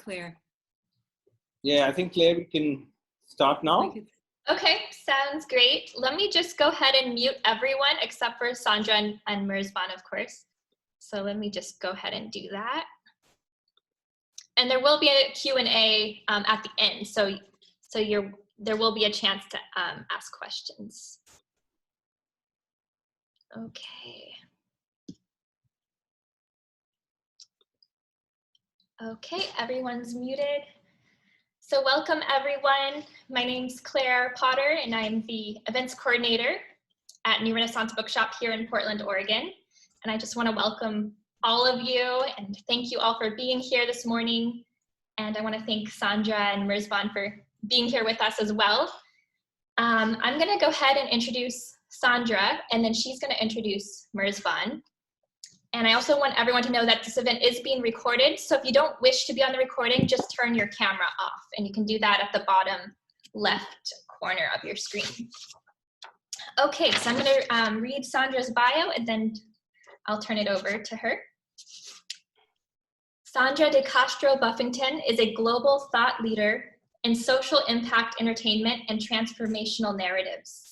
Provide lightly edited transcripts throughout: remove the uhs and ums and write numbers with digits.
Claire. Yeah, I think, Claire, we can start now. Okay, sounds great. Let me just go ahead and mute everyone except for Sandra and Murzban, of course. So let me just go ahead and do that. And there will be a Q&A at the end, so there will be a chance to ask questions. Okay. Okay, everyone's muted. So welcome everyone. My name's Claire Potter and I'm the events coordinator at New Renaissance Bookshop here in Portland, Oregon. And I just want to welcome all of you and thank you all for being here this morning. And I want to thank Sandra and Murzban for being here with us as well. I'm going to go ahead and introduce Sandra and then she's going to introduce Murzban. And I also want everyone to know that this event is being recorded. So if you don't wish to be on the recording, just turn your camera off. And you can do that at the bottom left corner of your screen. Okay, so I'm going to read Sandra's bio and then I'll turn it over to her. Sandra de Castro Buffington is a global thought leader in social impact entertainment and transformational narratives.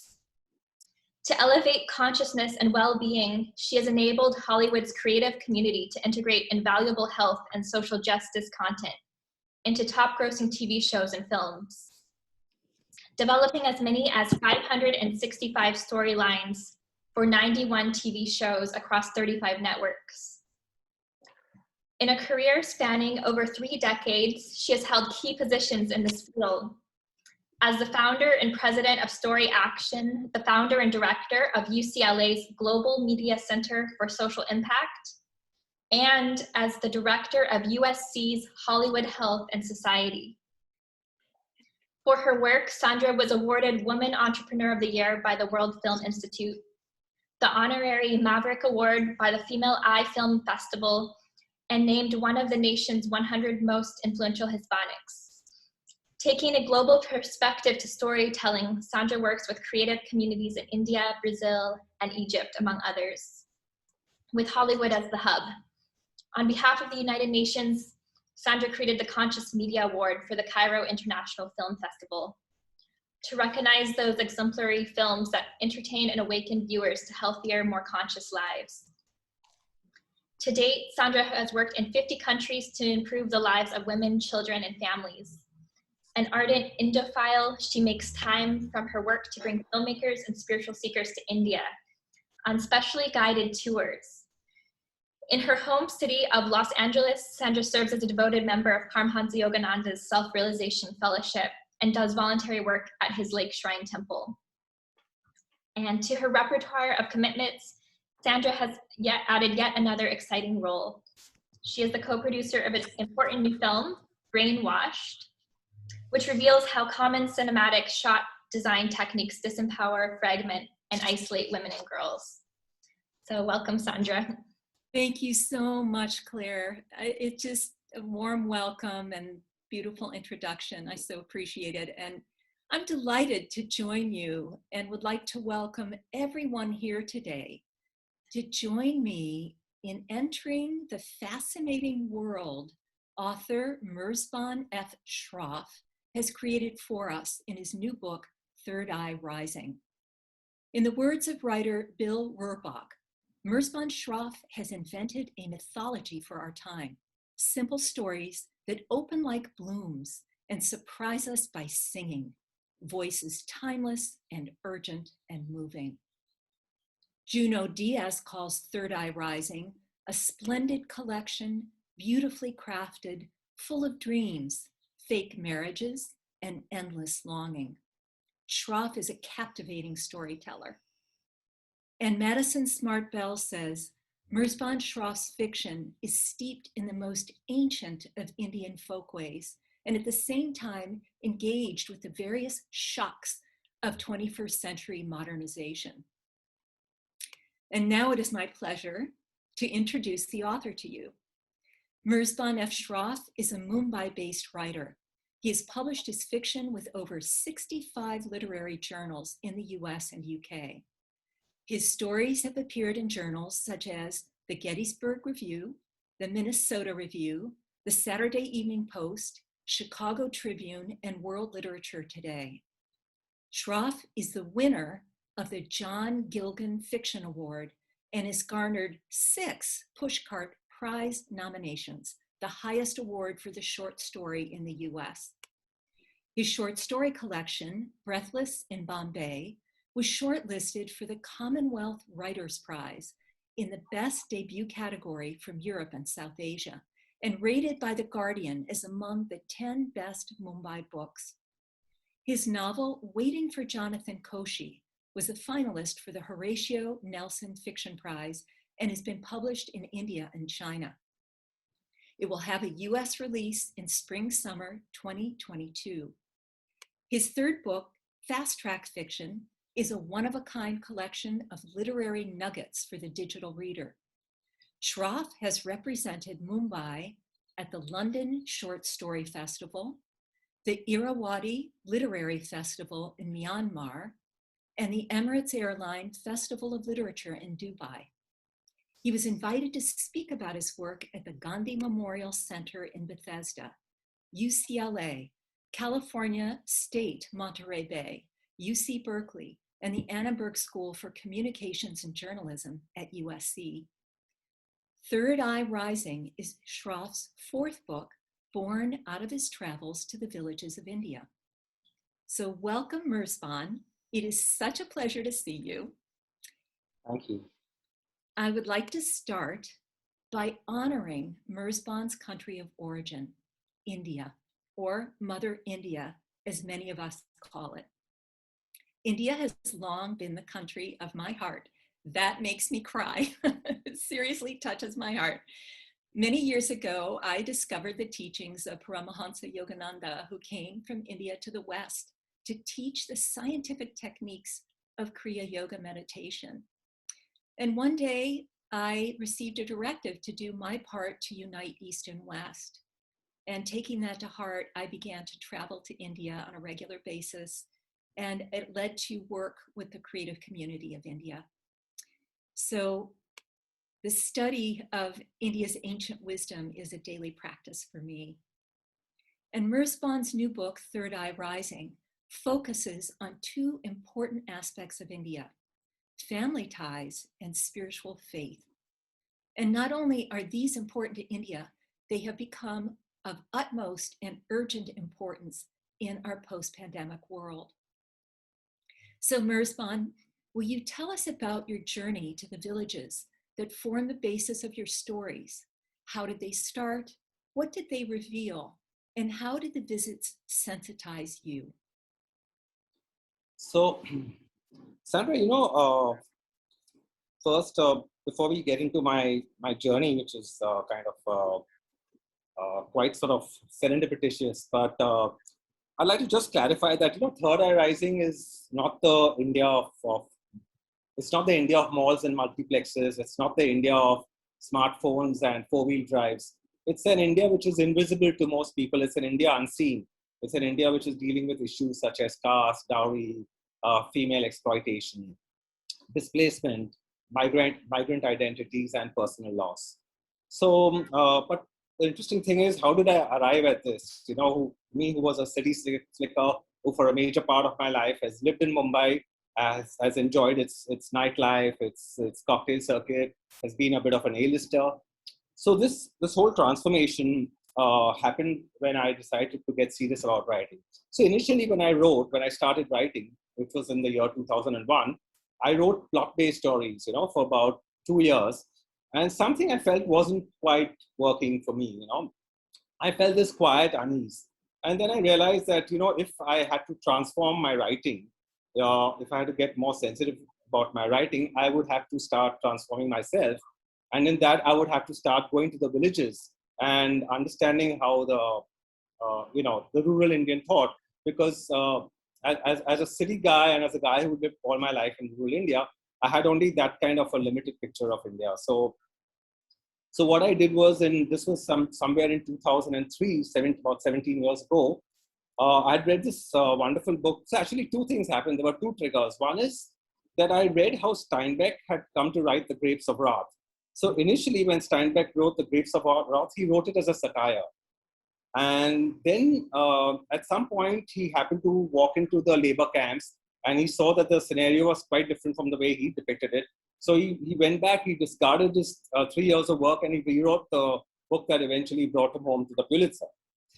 To elevate consciousness and well-being, she has enabled Hollywood's creative community to integrate invaluable health and social justice content into top-grossing TV shows and films, developing as many as 565 storylines for 91 TV shows across 35 networks. In a career spanning over 3 decades, she has held key positions in this field. As the founder and president of Story Action, the founder and director of UCLA's Global Media Center for Social Impact, and as the director of USC's Hollywood Health and Society. For her work, Sandra was awarded Woman Entrepreneur of the Year by the World Film Institute, the honorary Maverick Award by the Female Eye Film Festival, and named one of the nation's 100 most influential Hispanics. Taking a global perspective to storytelling, Sandra works with creative communities in India, Brazil, and Egypt, among others, with Hollywood as the hub. On behalf of the United Nations, Sandra created the Conscious Media Award for the Cairo International Film Festival to recognize those exemplary films that entertain and awaken viewers to healthier, more conscious lives. To date, Sandra has worked in 50 countries to improve the lives of women, children, and families. An ardent Indophile, she makes time from her work to bring filmmakers and spiritual seekers to India on specially guided tours. In her home city of Los Angeles, Sandra serves as a devoted member of Paramahansa Yogananda's Self-Realization Fellowship and does voluntary work at his Lake Shrine Temple. And to her repertoire of commitments, Sandra has added yet another exciting role. She is the co-producer of an important new film, Brainwashed, which reveals how common cinematic shot design techniques disempower, fragment, and isolate women and girls. So welcome, Sandra. Thank you so much, Claire. It's just a warm welcome and beautiful introduction. I so appreciate it. And I'm delighted to join you and would like to welcome everyone here today to join me in entering the fascinating world author Murzban F. Shroff has created for us in his new book, Third Eye Rising. In the words of writer Bill Werbach, Murzban Shroff has invented a mythology for our time, simple stories that open like blooms and surprise us by singing, voices timeless and urgent and moving. Juno Diaz calls Third Eye Rising a splendid collection, beautifully crafted, full of dreams, fake marriages, and endless longing. Shroff is a captivating storyteller. And Madison Smart Bell says, Murzban Shroff's fiction is steeped in the most ancient of Indian folkways, and at the same time engaged with the various shocks of 21st century modernization. And now it is my pleasure to introduce the author to you. Murzban F. Shroff is a Mumbai-based writer. He has published his fiction with over 65 literary journals in the US and UK. His stories have appeared in journals such as the Gettysburg Review, the Minnesota Review, the Saturday Evening Post, Chicago Tribune, and World Literature Today. Shroff is the winner of the John Gilgan Fiction Award and has garnered 6 Pushcart Prize nominations, the highest award for the short story in the US. His short story collection, Breathless in Bombay, was shortlisted for the Commonwealth Writers' Prize in the Best Debut category from Europe and South Asia, and rated by The Guardian as among the 10 best Mumbai books. His novel, Waiting for Jonathan Koshy, was a finalist for the Horatio Nelson Fiction Prize and has been published in India and China. It will have a US release in spring-summer 2022. His third book, Fast Track Fiction, is a one-of-a-kind collection of literary nuggets for the digital reader. Shroff has represented Mumbai at the London Short Story Festival, the Irrawaddy Literary Festival in Myanmar, and the Emirates Airline Festival of Literature in Dubai. He was invited to speak about his work at the Gandhi Memorial Center in Bethesda, UCLA, California State Monterey Bay, UC Berkeley, and the Annenberg School for Communications and Journalism at USC. Third Eye Rising is Shroff's 4th book, born out of his travels to the villages of India. So welcome, Murzban. It is such a pleasure to see you. Thank you. I would like to start by honoring Murzban's country of origin, India, or Mother India, as many of us call it. India has long been the country of my heart. That makes me cry. It seriously touches my heart. Many years ago, I discovered the teachings of Paramahansa Yogananda, who came from India to the West to teach the scientific techniques of Kriya Yoga meditation. And one day, I received a directive to do my part to unite East and West. And taking that to heart, I began to travel to India on a regular basis, and it led to work with the creative community of India. So the study of India's ancient wisdom is a daily practice for me. And Murzban's new book, Third Eye Rising, focuses on 2 important aspects of India: family ties and spiritual faith. And not only are these important to India, they have become of utmost and urgent importance in our post-pandemic world. So Murzban, will you tell us about your journey to the villages that form the basis of your stories? How did they start? What did they reveal? And how did the visits sensitize you? So, Sandra, first, before we get into my journey, which is quite sort of serendipitous, but I'd like to just clarify that, Third Eye Rising is not the India it's not the India of malls and multiplexes. It's not the India of smartphones and 4-wheel drives. It's an India which is invisible to most people. It's an India unseen. It's an India which is dealing with issues such as caste, dowry, female exploitation, displacement, migrant identities, and personal loss. So, but the interesting thing is, how did I arrive at this? Me who was a city slicker, who for a major part of my life has lived in Mumbai, has enjoyed its nightlife, its cocktail circuit, has been a bit of an A-lister. So this whole transformation happened when I decided to get serious about writing. So initially when I started writing, which was in the year 2001, I wrote plot-based stories, for about 2 years. And something I felt wasn't quite working for me, I felt this quiet unease. And then I realized that, if I had to transform my writing, if I had to get more sensitive about my writing, I would have to start transforming myself. And in that, I would have to start going to the villages and understanding how the rural Indian thought, because as a city guy and as a guy who lived all my life in rural India, I had only that kind of a limited picture of India. So what I did was, and this was somewhere in 2003, about 17 years ago, I'd read this wonderful book. So actually 2 things happened. There were 2 triggers. One is that I read how Steinbeck had come to write The Grapes of Wrath. So initially, when Steinbeck wrote The Grapes of Wrath, he wrote it as a satire. And then at some point, he happened to walk into the labor camps and he saw that the scenario was quite different from the way he depicted it. So he went back, he discarded his 3 years of work and he rewrote the book that eventually brought him home to the Pulitzer.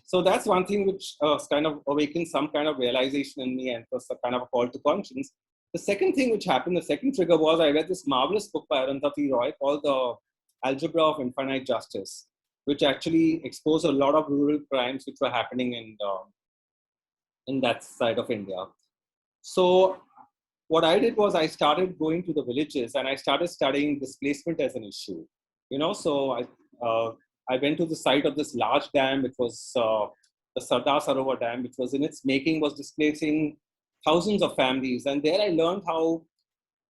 So that's one thing which kind of awakened some kind of realization in me and was a kind of a call to conscience. The second thing which happened, the second trigger was I read this marvelous book by Arundhati Roy called The Algebra of Infinite Justice, which actually exposed a lot of rural crimes which were happening in that side of India. So what I did was I started going to the villages and I started studying displacement as an issue. So I went to the site of this large dam, which was the Sardar Sarovar Dam, which was in its making was displacing thousands of families. And there I learned how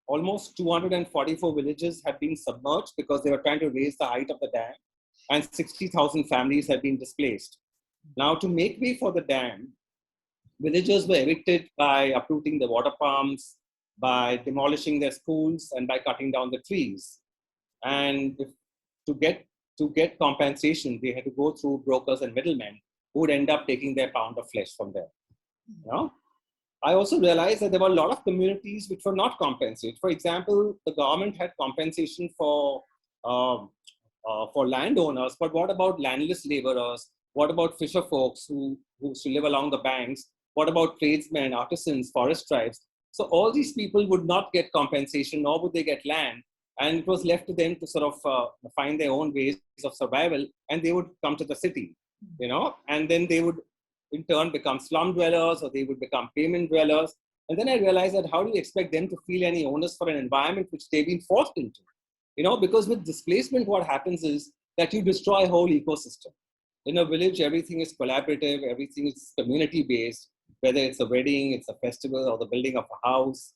almost 244 villages had been submerged because they were trying to raise the height of the dam, and 60,000 families had been displaced. Now, to make way for the dam, villagers were evicted by uprooting the water pumps, by demolishing their schools, and by cutting down the trees. And to get compensation, they had to go through brokers and middlemen who would end up taking their pound of flesh from them. I also realized that there were a lot of communities which were not compensated. For example, the government had compensation for landowners, but what about landless laborers? What about fisher folks who live along the banks? What about tradesmen, artisans, forest tribes? So all these people would not get compensation, nor would they get land. And it was left to them to sort of find their own ways of survival, and they would come to the city, and then they would in turn become slum dwellers, or they would become payment dwellers. And then I realized that how do you expect them to feel any onus for an environment which they've been forced into? Because with displacement, what happens is that you destroy a whole ecosystem. In a village, everything is collaborative, everything is community-based, whether it's a wedding, it's a festival, or the building of a house,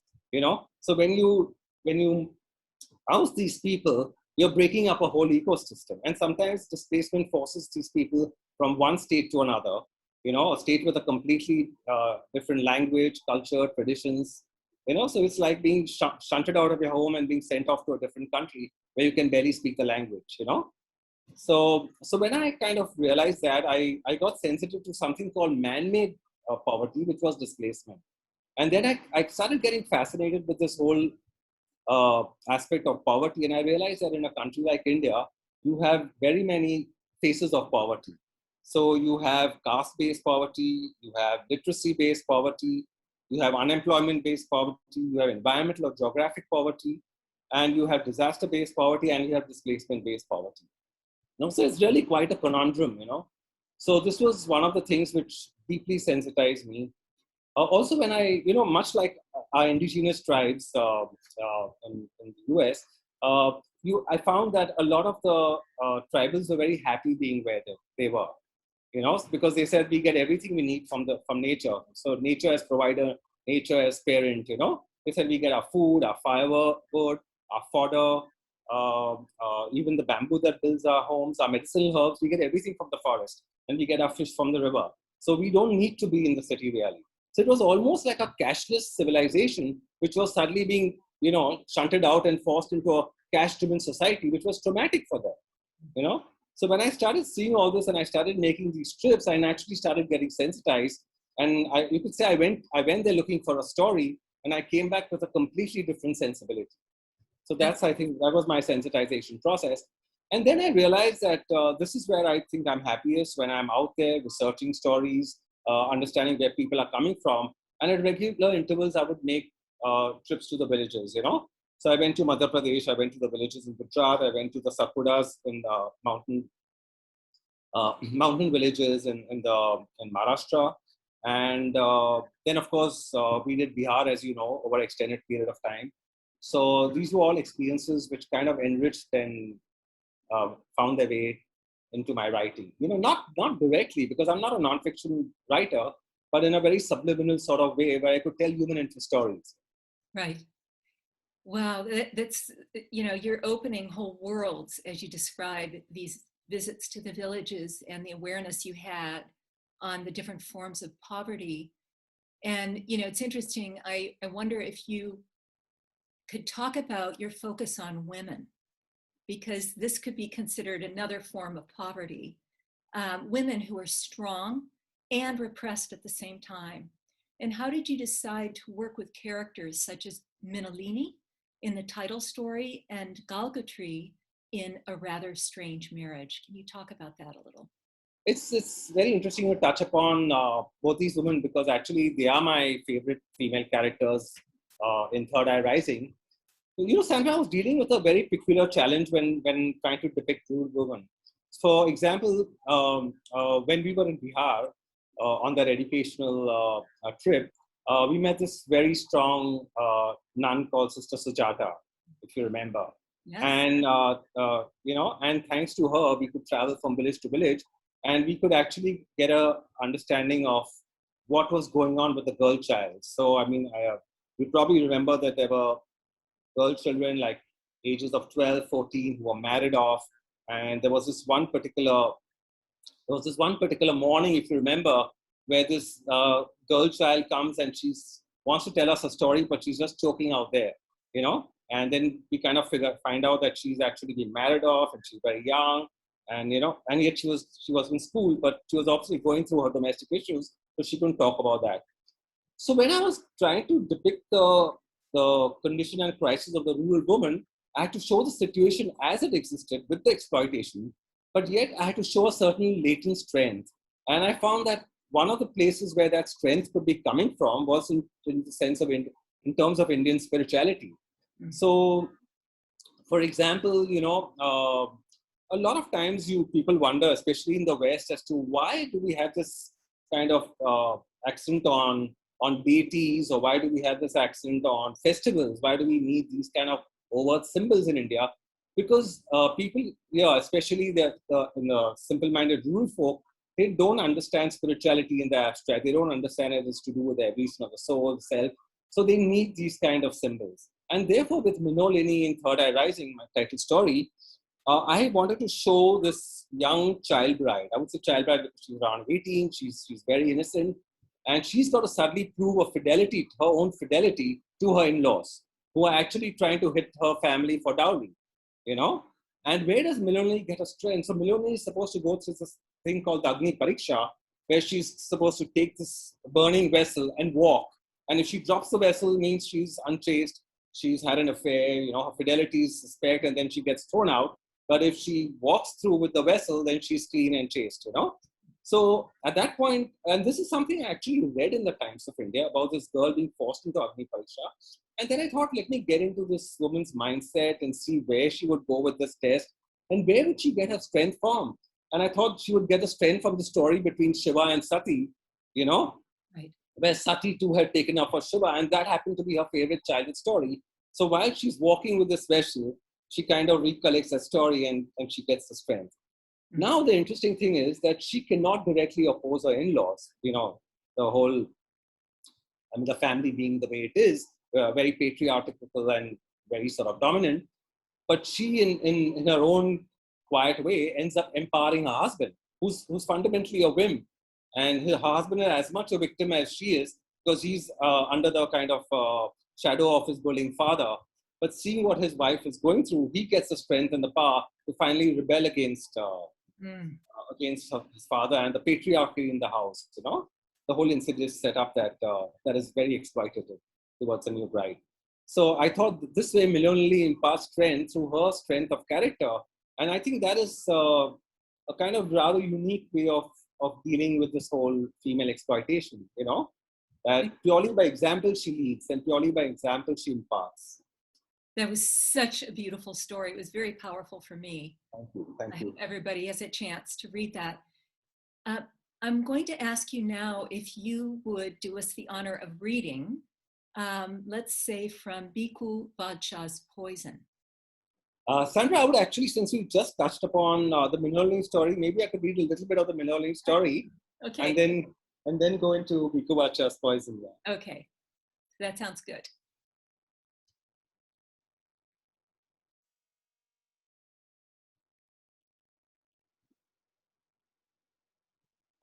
So when you house these people, you're breaking up a whole ecosystem. And sometimes displacement forces these people from one state to another, a state with a completely different language, culture, traditions, so it's like being shunted out of your home and being sent off to a different country where you can barely speak the language, So when I kind of realized that, I got sensitive to something called man-made poverty, which was displacement. And then I started getting fascinated with this whole aspect of poverty. And I realized that in a country like India, you have very many faces of poverty. So you have caste-based poverty, you have literacy-based poverty, you have unemployment-based poverty, you have environmental or geographic poverty, and you have disaster-based poverty, and you have displacement-based poverty. So it's really quite a conundrum, So this was one of the things which deeply sensitized me. Also, when I, much like our indigenous tribes in the US, I found that a lot of the tribals were very happy being where they were. Because they said we get everything we need from nature. So nature as provider, nature as parent, They said we get our food, our firewood, our fodder, even the bamboo that builds our homes, our medicinal herbs, we get everything from the forest, and we get our fish from the river. So we don't need to be in the city really. So it was almost like a cashless civilization, which was suddenly being, shunted out and forced into a cash-driven society, which was traumatic for them, So when I started seeing all this and I started making these trips, I naturally started getting sensitized. And you could say I went there looking for a story, and I came back with a completely different sensibility. So I think that was my sensitization process. And then I realized that this is where I think I'm happiest, when I'm out there researching stories, understanding where people are coming from. And at regular intervals, I would make trips to the villages, So I went to Madhya Pradesh, I went to the villages in Gujarat, I went to the Satpuras in the mountain villages in Maharashtra. And then, of course, we did Bihar, as you know, over an extended period of time. So these were all experiences which kind of enriched and found their way into my writing. Not directly, because I'm not a nonfiction writer, but in a very subliminal sort of way where I could tell human interest stories. Right. Wow, that's, you're opening whole worlds as you describe these visits to the villages and the awareness you had on the different forms of poverty. And, it's interesting. I wonder if you could talk about your focus on women because this could be considered another form of poverty. Women who are strong and repressed at the same time. And how did you decide to work with characters such as Minalini in the title story and Galgatri in A Rather Strange Marriage? Can you talk about that a little? It's very interesting to touch upon both these women, because actually they are my favorite female characters in Third Eye Rising. Sandra was dealing with a very peculiar challenge when trying to depict rural women. For example, when we were in Bihar on that educational trip, we met this very strong nun called Sister Sujata, if you remember. Yes. And and thanks to her, we could travel from village to village, and we could actually get a understanding of what was going on with the girl child. So, I mean, you probably remember that there were girl children like ages of 12, 14 who were married off. And there was this one particular morning, if you remember, where this girl child comes and she wants to tell us a story, but she's just choking out there, And then we kind of find out that she's actually been married off and she's very young, and and yet she was in school, but she was obviously going through her domestic issues, so she couldn't talk about that. So when I was trying to depict the condition and crisis of the rural woman, I had to show the situation as it existed with the exploitation, but yet I had to show a certain latent strength. And I found that one of the places where that strength could be coming from was in the sense of, in terms of Indian spirituality. Mm-hmm. So, for example, a lot of times people wonder, especially in the West, as to why do we have this kind of accent on deities, or why do we have this accent on festivals? Why do we need these kind of overt symbols in India? Because people, especially in the simple-minded rural folk, they don't understand spirituality in the abstract. They don't understand it is to do with the evolution of the soul, the self. So they need these kind of symbols. And therefore, with Minolini in Third Eye Rising, my title story, I wanted to show this young child bride. I would say child bride because she's around 18. She's very innocent. And she's got to suddenly prove her own fidelity to her in-laws, who are actually trying to hit her family for dowry, And where does Minolini get her strength? So Minolini is supposed to go through this thing called the Agni Pariksha, where she's supposed to take this burning vessel and walk. And if she drops the vessel, it means she's unchaste, she's had an affair, her fidelity is suspect, and then she gets thrown out. But if she walks through with the vessel, then she's clean and chaste, So at that point, and this is something I actually read in the Times of India about this girl being forced into Agni Pariksha. And then I thought, let me get into this woman's mindset and see where she would go with this test and where would she get her strength from. And I thought she would get the strength from the story between Shiva and Sati, right, where Sati too had taken up for Shiva, and that happened to be her favorite childhood story. So while she's walking with this vessel, she kind of recollects that story and she gets the strength. Mm-hmm. Now, the interesting thing is that she cannot directly oppose her in-laws, the whole, the family being the way it is, very patriarchal and very sort of dominant. But she, in her own quiet way, ends up empowering her husband, who's fundamentally a whim. And her husband is as much a victim as she is, because he's under the kind of shadow of his bullying father. But seeing what his wife is going through, he gets the strength and the power to finally rebel against his father and the patriarchy in the house. The whole insidious setup that is very exploitative towards a new bride. So I thought this way Minolini imparts strength through her strength of character, and I think that is a kind of rather unique way of dealing with this whole female exploitation. That purely by example she leads, and purely by example she imparts. That was such a beautiful story. It was very powerful for me. Thank you. Thank you. I hope everybody has a chance to read that. I'm going to ask you now if you would do us the honor of reading, let's say from Bhikkhu Badshah's Poison. Sandra, I would actually, since we just touched upon the Minolini story, maybe I could read a little bit of the Minolini story, okay, and then go into Bhikkhu Badshah's Poison. Okay, that sounds good.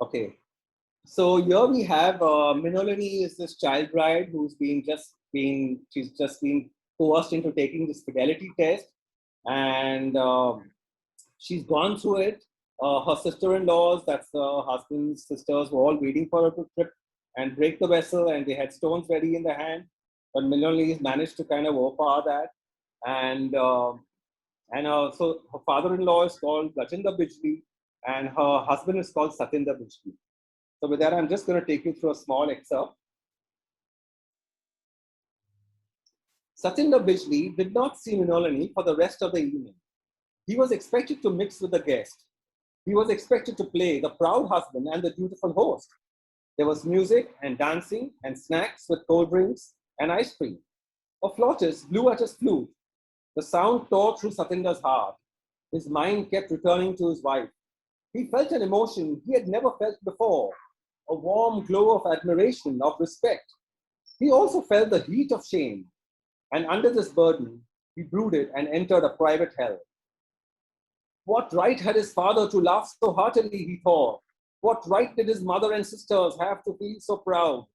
Okay, so here we have Minolini is this child bride who's she's just been coerced into taking this fidelity test, And she's gone through it. Her sister-in-laws, that's her husband's sisters, were all waiting for her to trip and break the vessel, and they had stones ready in their hand. But Millionlees managed to kind of overpower that. And so her father-in-law is called Rajinder Bijli, and her husband is called Satinder Bijli. So with that, I'm just going to take you through a small excerpt. Satinder Bijli did not see Minolinee for the rest of the evening. He was expected to mix with the guest. He was expected to play the proud husband and the dutiful host. There was music and dancing and snacks with cold drinks and ice cream. A flautist blew at his flute. The sound tore through Satinder's heart. His mind kept returning to his wife. He felt an emotion he had never felt before, a warm glow of admiration, of respect. He also felt the heat of shame, and under this burden, he brooded and entered a private hell. What right had his father to laugh so heartily, he thought? What right did his mother and sisters have to feel so proud?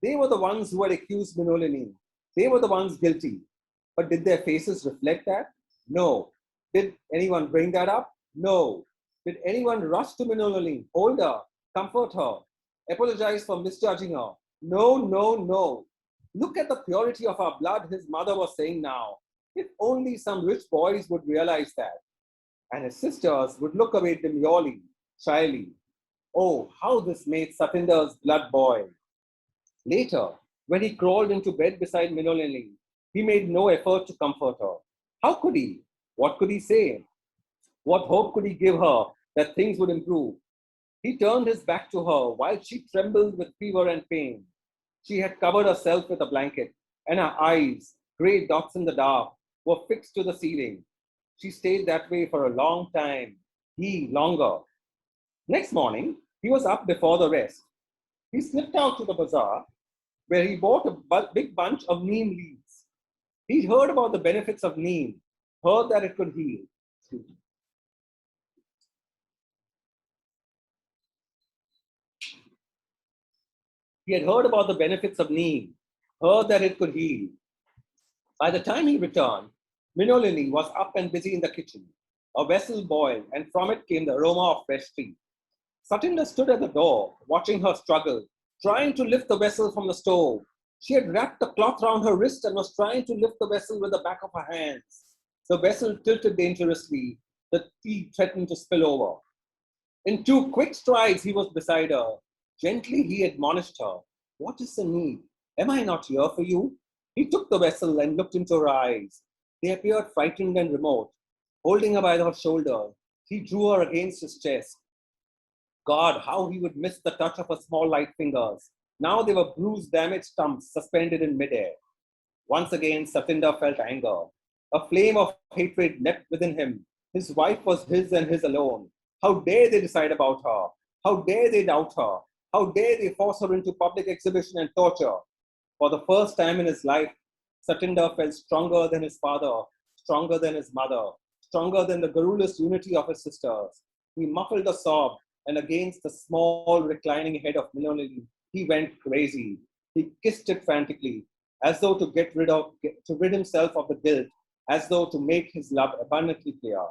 They were the ones who had accused Minolinee. They were the ones guilty. But did their faces reflect that? No. Did anyone bring that up? No. Did anyone rush to Minolinee, hold her, comfort her, apologize for misjudging her? No, no, no. Look at the purity of our blood, his mother was saying now. If only some rich boys would realize that. And his sisters would look away demurely, shyly. Oh, how this made Satinder's blood boil. Later, when he crawled into bed beside Minolinee, he made no effort to comfort her. How could he? What could he say? What hope could he give her that things would improve? He turned his back to her while she trembled with fever and pain. She had covered herself with a blanket, and her eyes, gray dots in the dark, were fixed to the ceiling. She stayed that way for a long time, he longer. Next morning, he was up before the rest. He slipped out to the bazaar, where he bought a big bunch of neem leaves. He'd heard about the benefits of neem, heard that it could heal. He had heard about the benefits of neem, heard that it could heal. By the time he returned, Minolinee was up and busy in the kitchen. A vessel boiled, and from it came the aroma of fresh tea. Satinder stood at the door, watching her struggle, trying to lift the vessel from the stove. She had wrapped a cloth round her wrist and was trying to lift the vessel with the back of her hands. The vessel tilted dangerously. The tea threatened to spill over. In 2 quick strides, he was beside her. Gently, he admonished her. What is the need? Am I not here for you? He took the vessel and looked into her eyes. They appeared frightened and remote. Holding her by her shoulder, he drew her against his chest. God, how he would miss the touch of her small light fingers. Now they were bruised, damaged stumps suspended in midair. Once again, Satinder felt anger. A flame of hatred leapt within him. His wife was his and his alone. How dare they decide about her? How dare they doubt her? How dare they force her into public exhibition and torture? For the first time in his life, Satinder felt stronger than his father, stronger than his mother, stronger than the garrulous unity of his sisters. He muffled a sob, and against the small reclining head of Minolinee, he went crazy. He kissed it frantically, as though to rid himself of the guilt, as though to make his love abundantly clear.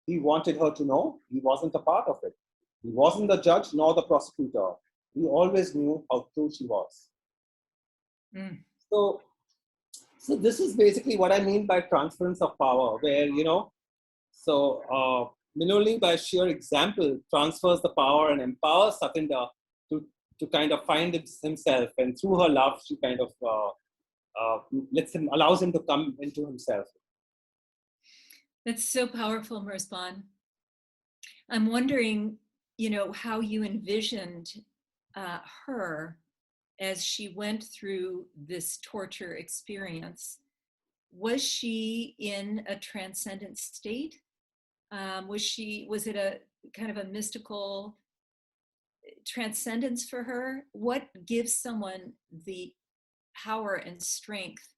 He wanted her to know he wasn't a part of it. He wasn't the judge nor the prosecutor. He always knew how true she was. Mm. So this is basically what I mean by transference of power, where, Minolinee, by sheer example, transfers the power and empowers Satinder to kind of find himself, and through her love, she kind of allows him to come into himself. That's so powerful, Murzban. I'm wondering, how you envisioned her as she went through this torture experience. Was she in a transcendent state? Was it a kind of a mystical transcendence for her? What gives someone the power and strength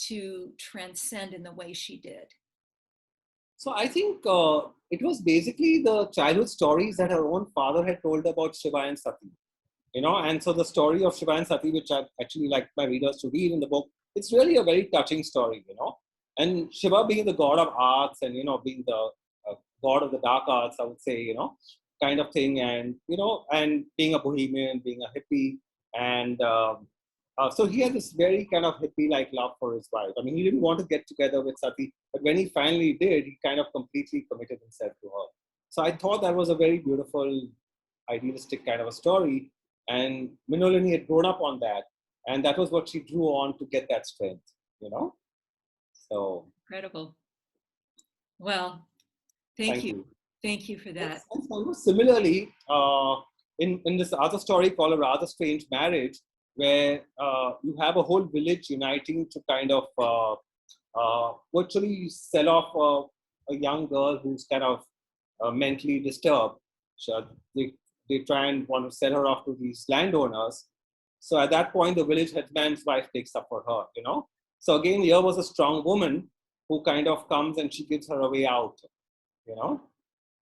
to transcend in the way she did? So I think it was basically the childhood stories that her own father had told about Shiva and Sati. And so the story of Shiva and Sati, which I actually like my readers to read in the book, it's really a very touching story, And Shiva being the god of arts and, being the god of the dark arts, I would say, kind of thing. And, and being a bohemian, being a hippie. And so he had this very kind of hippie-like love for his wife. I mean, he didn't want to get together with Sati, but when he finally did, he kind of completely committed himself to her. So I thought that was a very beautiful, idealistic kind of a story. And Minolini had grown up on that. And that was what she drew on to get that strength, So. Incredible. Well, thank you. Thank you for that. And similarly, in this other story called A Rather Strange Marriage, where you have a whole village uniting to kind of virtually sell off a young girl who's kind of mentally disturbed. So they try and want to sell her off to these landowners. So at that point, the village headman's wife takes up for her, So again, here was a strong woman who kind of comes and she gives her a way out,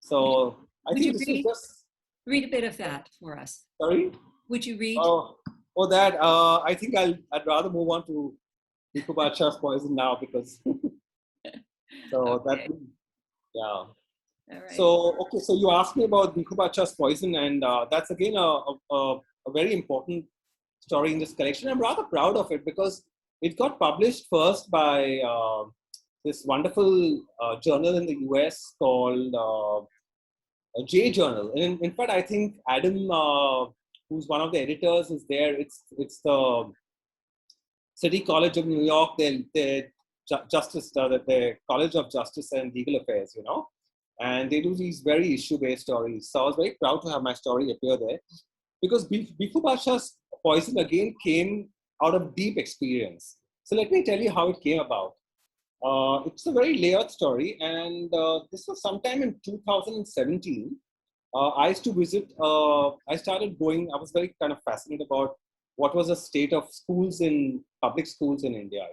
So I think this is just... Read a bit of that for us. Sorry? Would you read? That. I think I'd rather move on to Bhikkhu Badshah's poison now because... Okay. Yeah. All right. So you asked me about Bhikkhu Badshah's poison, and that's again a very important story in this collection. I'm rather proud of it because it got published first by this wonderful journal in the US called J Journal. And in fact, I think Adam, who's one of the editors, is there. It's the City College of New York, their College of Justice and Legal Affairs, And they do these very issue-based stories. So I was very proud to have my story appear there. Because Bhikkhu Badshah's poison again came out of deep experience. So let me tell you how it came about. It's a very layered story, and this was sometime in 2017. I used to visit, I was very kind of fascinated about what was the state of schools public schools in India,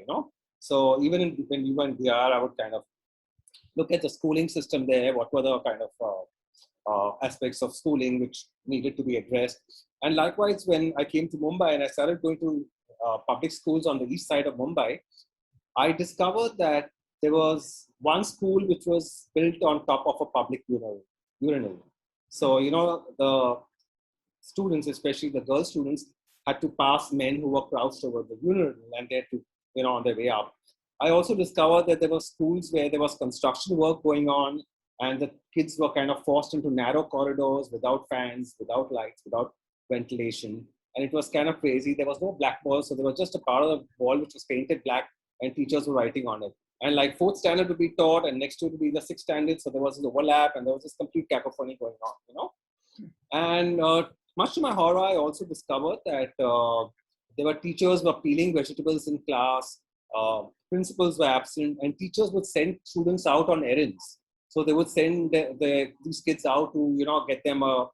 So even when we were in Bihar, I would kind of look at the schooling system there, what were the kind of aspects of schooling which needed to be addressed. And likewise, when I came to Mumbai and I started going to public schools on the east side of Mumbai, I discovered that there was one school which was built on top of a public urinal. So, the students, especially the girl students, had to pass men who were crouched over the urinal and they had to, on their way up. I also discovered that there were schools where there was construction work going on and the kids were kind of forced into narrow corridors without fans, without lights, without ventilation. And it was kind of crazy. There was no blackboard, so there was just a part of the wall which was painted black and teachers were writing on it. And like fourth standard would be taught and next to it would be the sixth standard. So there was an overlap and there was this complete cacophony going on, And much to my horror, I also discovered that there were teachers were peeling vegetables in class, principals were absent, and teachers would send students out on errands. So they would send these kids out to, get them a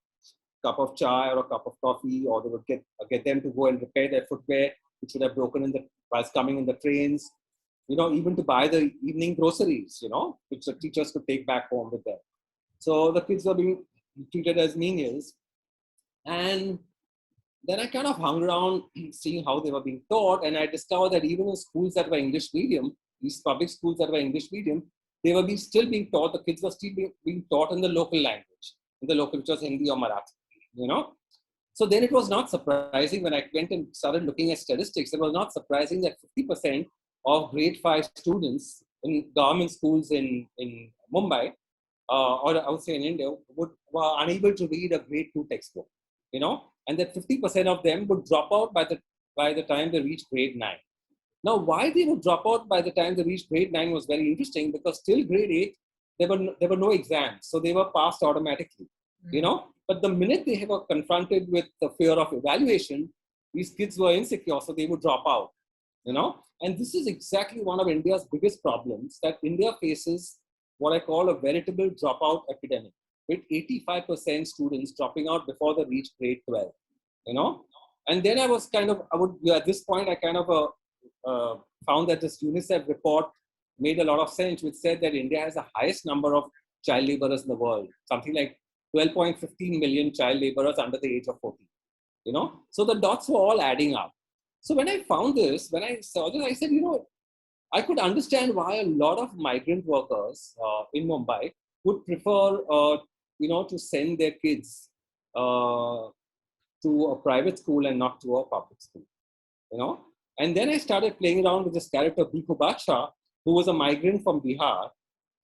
cup of chai or a cup of coffee, or they would get them to go and repair their footwear, which would have broken whilst coming in the trains, even to buy the evening groceries, which the teachers could take back home with them. So the kids were being treated as menials. And then I kind of hung around seeing how they were being taught, and I discovered that even in schools that were English medium, these public schools that were English medium, they were still being taught, the kids were still being taught in the local language, which was Hindi or Marathi, So then it was not surprising when I went and started looking at statistics, it was not surprising that 50% of grade 5 students in government schools in Mumbai, or I would say in India, were unable to read a grade 2 textbook, and that 50% of them would drop out by the time they reached grade 9. Now, why they would drop out by the time they reached grade 9 was very interesting, because till grade 8, there were no exams, so they were passed automatically, But the minute they were confronted with the fear of evaluation, these kids were insecure, so they would drop out, And this is exactly one of India's biggest problems, that India faces what I call a veritable dropout epidemic, with 85% students dropping out before they reach grade 12, And then at this point, I kind of found that this UNICEF report made a lot of sense, which said that India has the highest number of child laborers in the world, something like 12.15 million child laborers under the age of 40, So the dots were all adding up. So when I found this, when I saw this, I said, I could understand why a lot of migrant workers in Mumbai would prefer, to send their kids to a private school and not to a public school, you know. And then I started playing around with this character, Bhikkhu Bacha, who was a migrant from Bihar,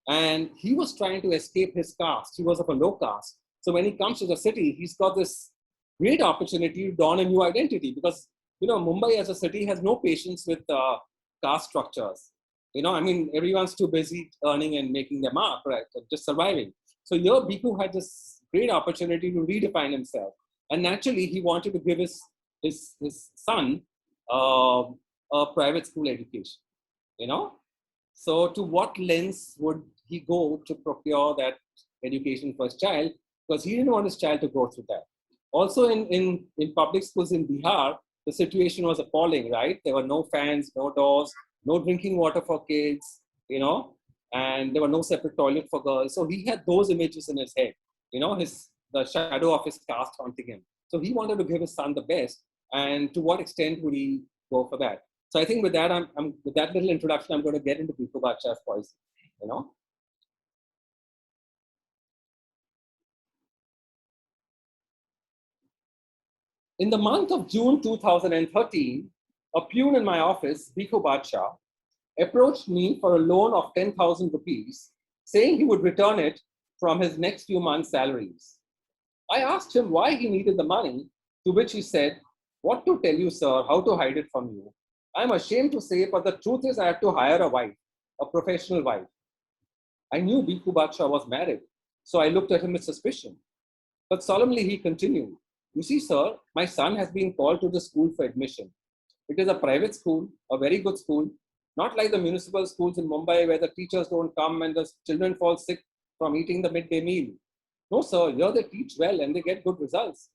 and he was trying to escape his caste. He was of a low caste. So when he comes to the city, he's got this great opportunity to don a new identity because, Mumbai as a city has no patience with caste structures. Everyone's too busy earning and making their mark, right? Just surviving. So here, Bhikkhu had this great opportunity to redefine himself. And naturally, he wanted to give his son a private school education, So to what lengths would he go to procure that education for his child? Because he didn't want his child to go through that. Also in public schools in Bihar, the situation was appalling, right? There were no fans, no doors, no drinking water for kids, and there were no separate toilet for girls. So he had those images in his head, the shadow of his caste haunting him. So he wanted to give his son the best. And to what extent would he go for that? So I think with that, with that little introduction, I'm going to get into Bhikkhu Bacha's poison, In the month of June 2013, a peon in my office, Bhikkhu Bacha, approached me for a loan of 10,000 rupees, saying he would return it from his next few months' salaries. I asked him why he needed the money, to which he said, "What to tell you, sir, how to hide it from you? I'm ashamed to say, but the truth is I have to hire a wife, a professional wife." I knew Bhikkhu Bacha was married, so I looked at him with suspicion. But solemnly he continued, "You see, sir, my son has been called to the school for admission. It is a private school, a very good school, not like the municipal schools in Mumbai where the teachers don't come and the children fall sick from eating the midday meal. No, sir, here they teach well and they get good results.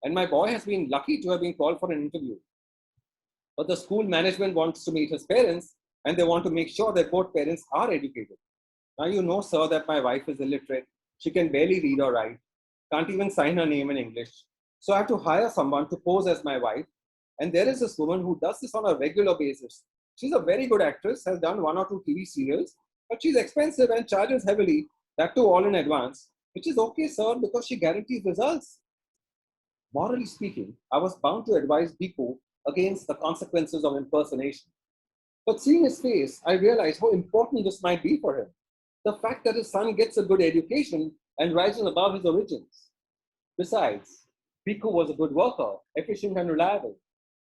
And my boy has been lucky to have been called for an interview. But the school management wants to meet his parents and they want to make sure that both parents are educated. Now you know, sir, that my wife is illiterate. She can barely read or write, can't even sign her name in English. So I have to hire someone to pose as my wife. And there is this woman who does this on a regular basis. She's a very good actress, has done 1 or 2 TV serials, but she's expensive and charges heavily, that too all in advance, which is okay, sir, because she guarantees results. Morally speaking, I was bound to advise Bhikkhu against the consequences of impersonation. But seeing his face, I realized how important this might be for him. The fact that his son gets a good education and rises above his origins. Besides, Bhikkhu was a good worker, efficient and reliable.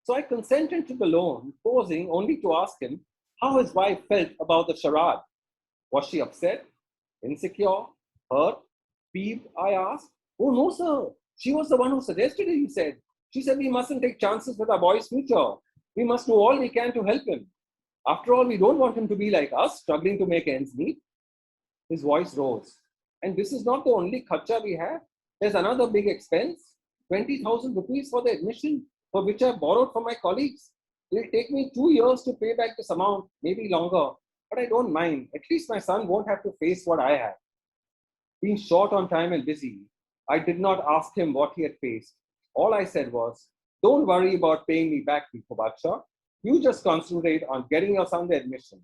So I consented to the loan, posing only to ask him how his wife felt about the charade. Was she upset, insecure, hurt, peeved? I asked. "Oh no, sir. She was the one who suggested it," he said. "She said we mustn't take chances with our boy's future. We must do all we can to help him. After all, we don't want him to be like us, struggling to make ends meet." His voice rose. "And this is not the only kharcha we have. There's another big expense, 20,000 rupees for the admission, for which I borrowed from my colleagues. It'll take me 2 years to pay back this amount, maybe longer, but I don't mind. At least my son won't have to face what I have." Being short on time and busy, I did not ask him what he had faced. All I said was, "Don't worry about paying me back, Bhikkhu Bacha. You just concentrate on getting your son the admission.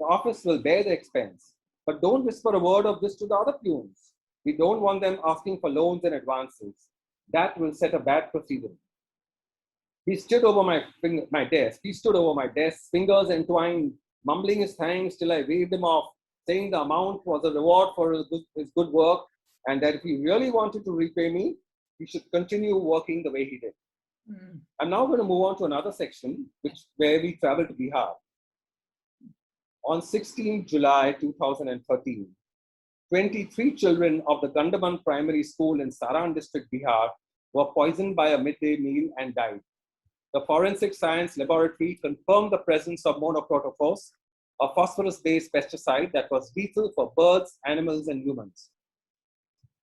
The office will bear the expense. But don't whisper a word of this to the other peons. We don't want them asking for loans and advances. That will set a bad precedent." He stood over my desk. He stood over my desk, fingers entwined, mumbling his thanks till I waved him off, saying the amount was a reward for his good work, and that if he really wanted to repay me, he should continue working the way he did. I'm now going to move on to another section, where we travel to Bihar. On 16 July 2013, 23 children of the Gandaban Primary School in Saran district, Bihar, were poisoned by a midday meal and died. The Forensic Science Laboratory confirmed the presence of monocrotophos, a phosphorus-based pesticide that was lethal for birds, animals, and humans.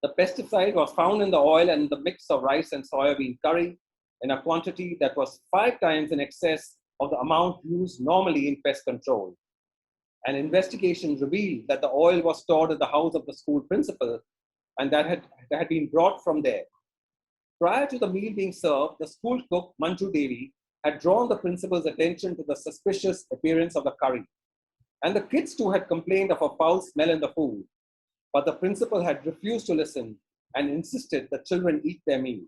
The pesticide was found in the oil and the mix of rice and soybean curry in a quantity that was 5 times in excess of the amount used normally in pest control. An investigation revealed that the oil was stored at the house of the school principal and that had been brought from there. Prior to the meal being served, the school cook, Manju Devi, had drawn the principal's attention to the suspicious appearance of the curry. And the kids too had complained of a foul smell in the food. But the principal had refused to listen and insisted the children eat their meal.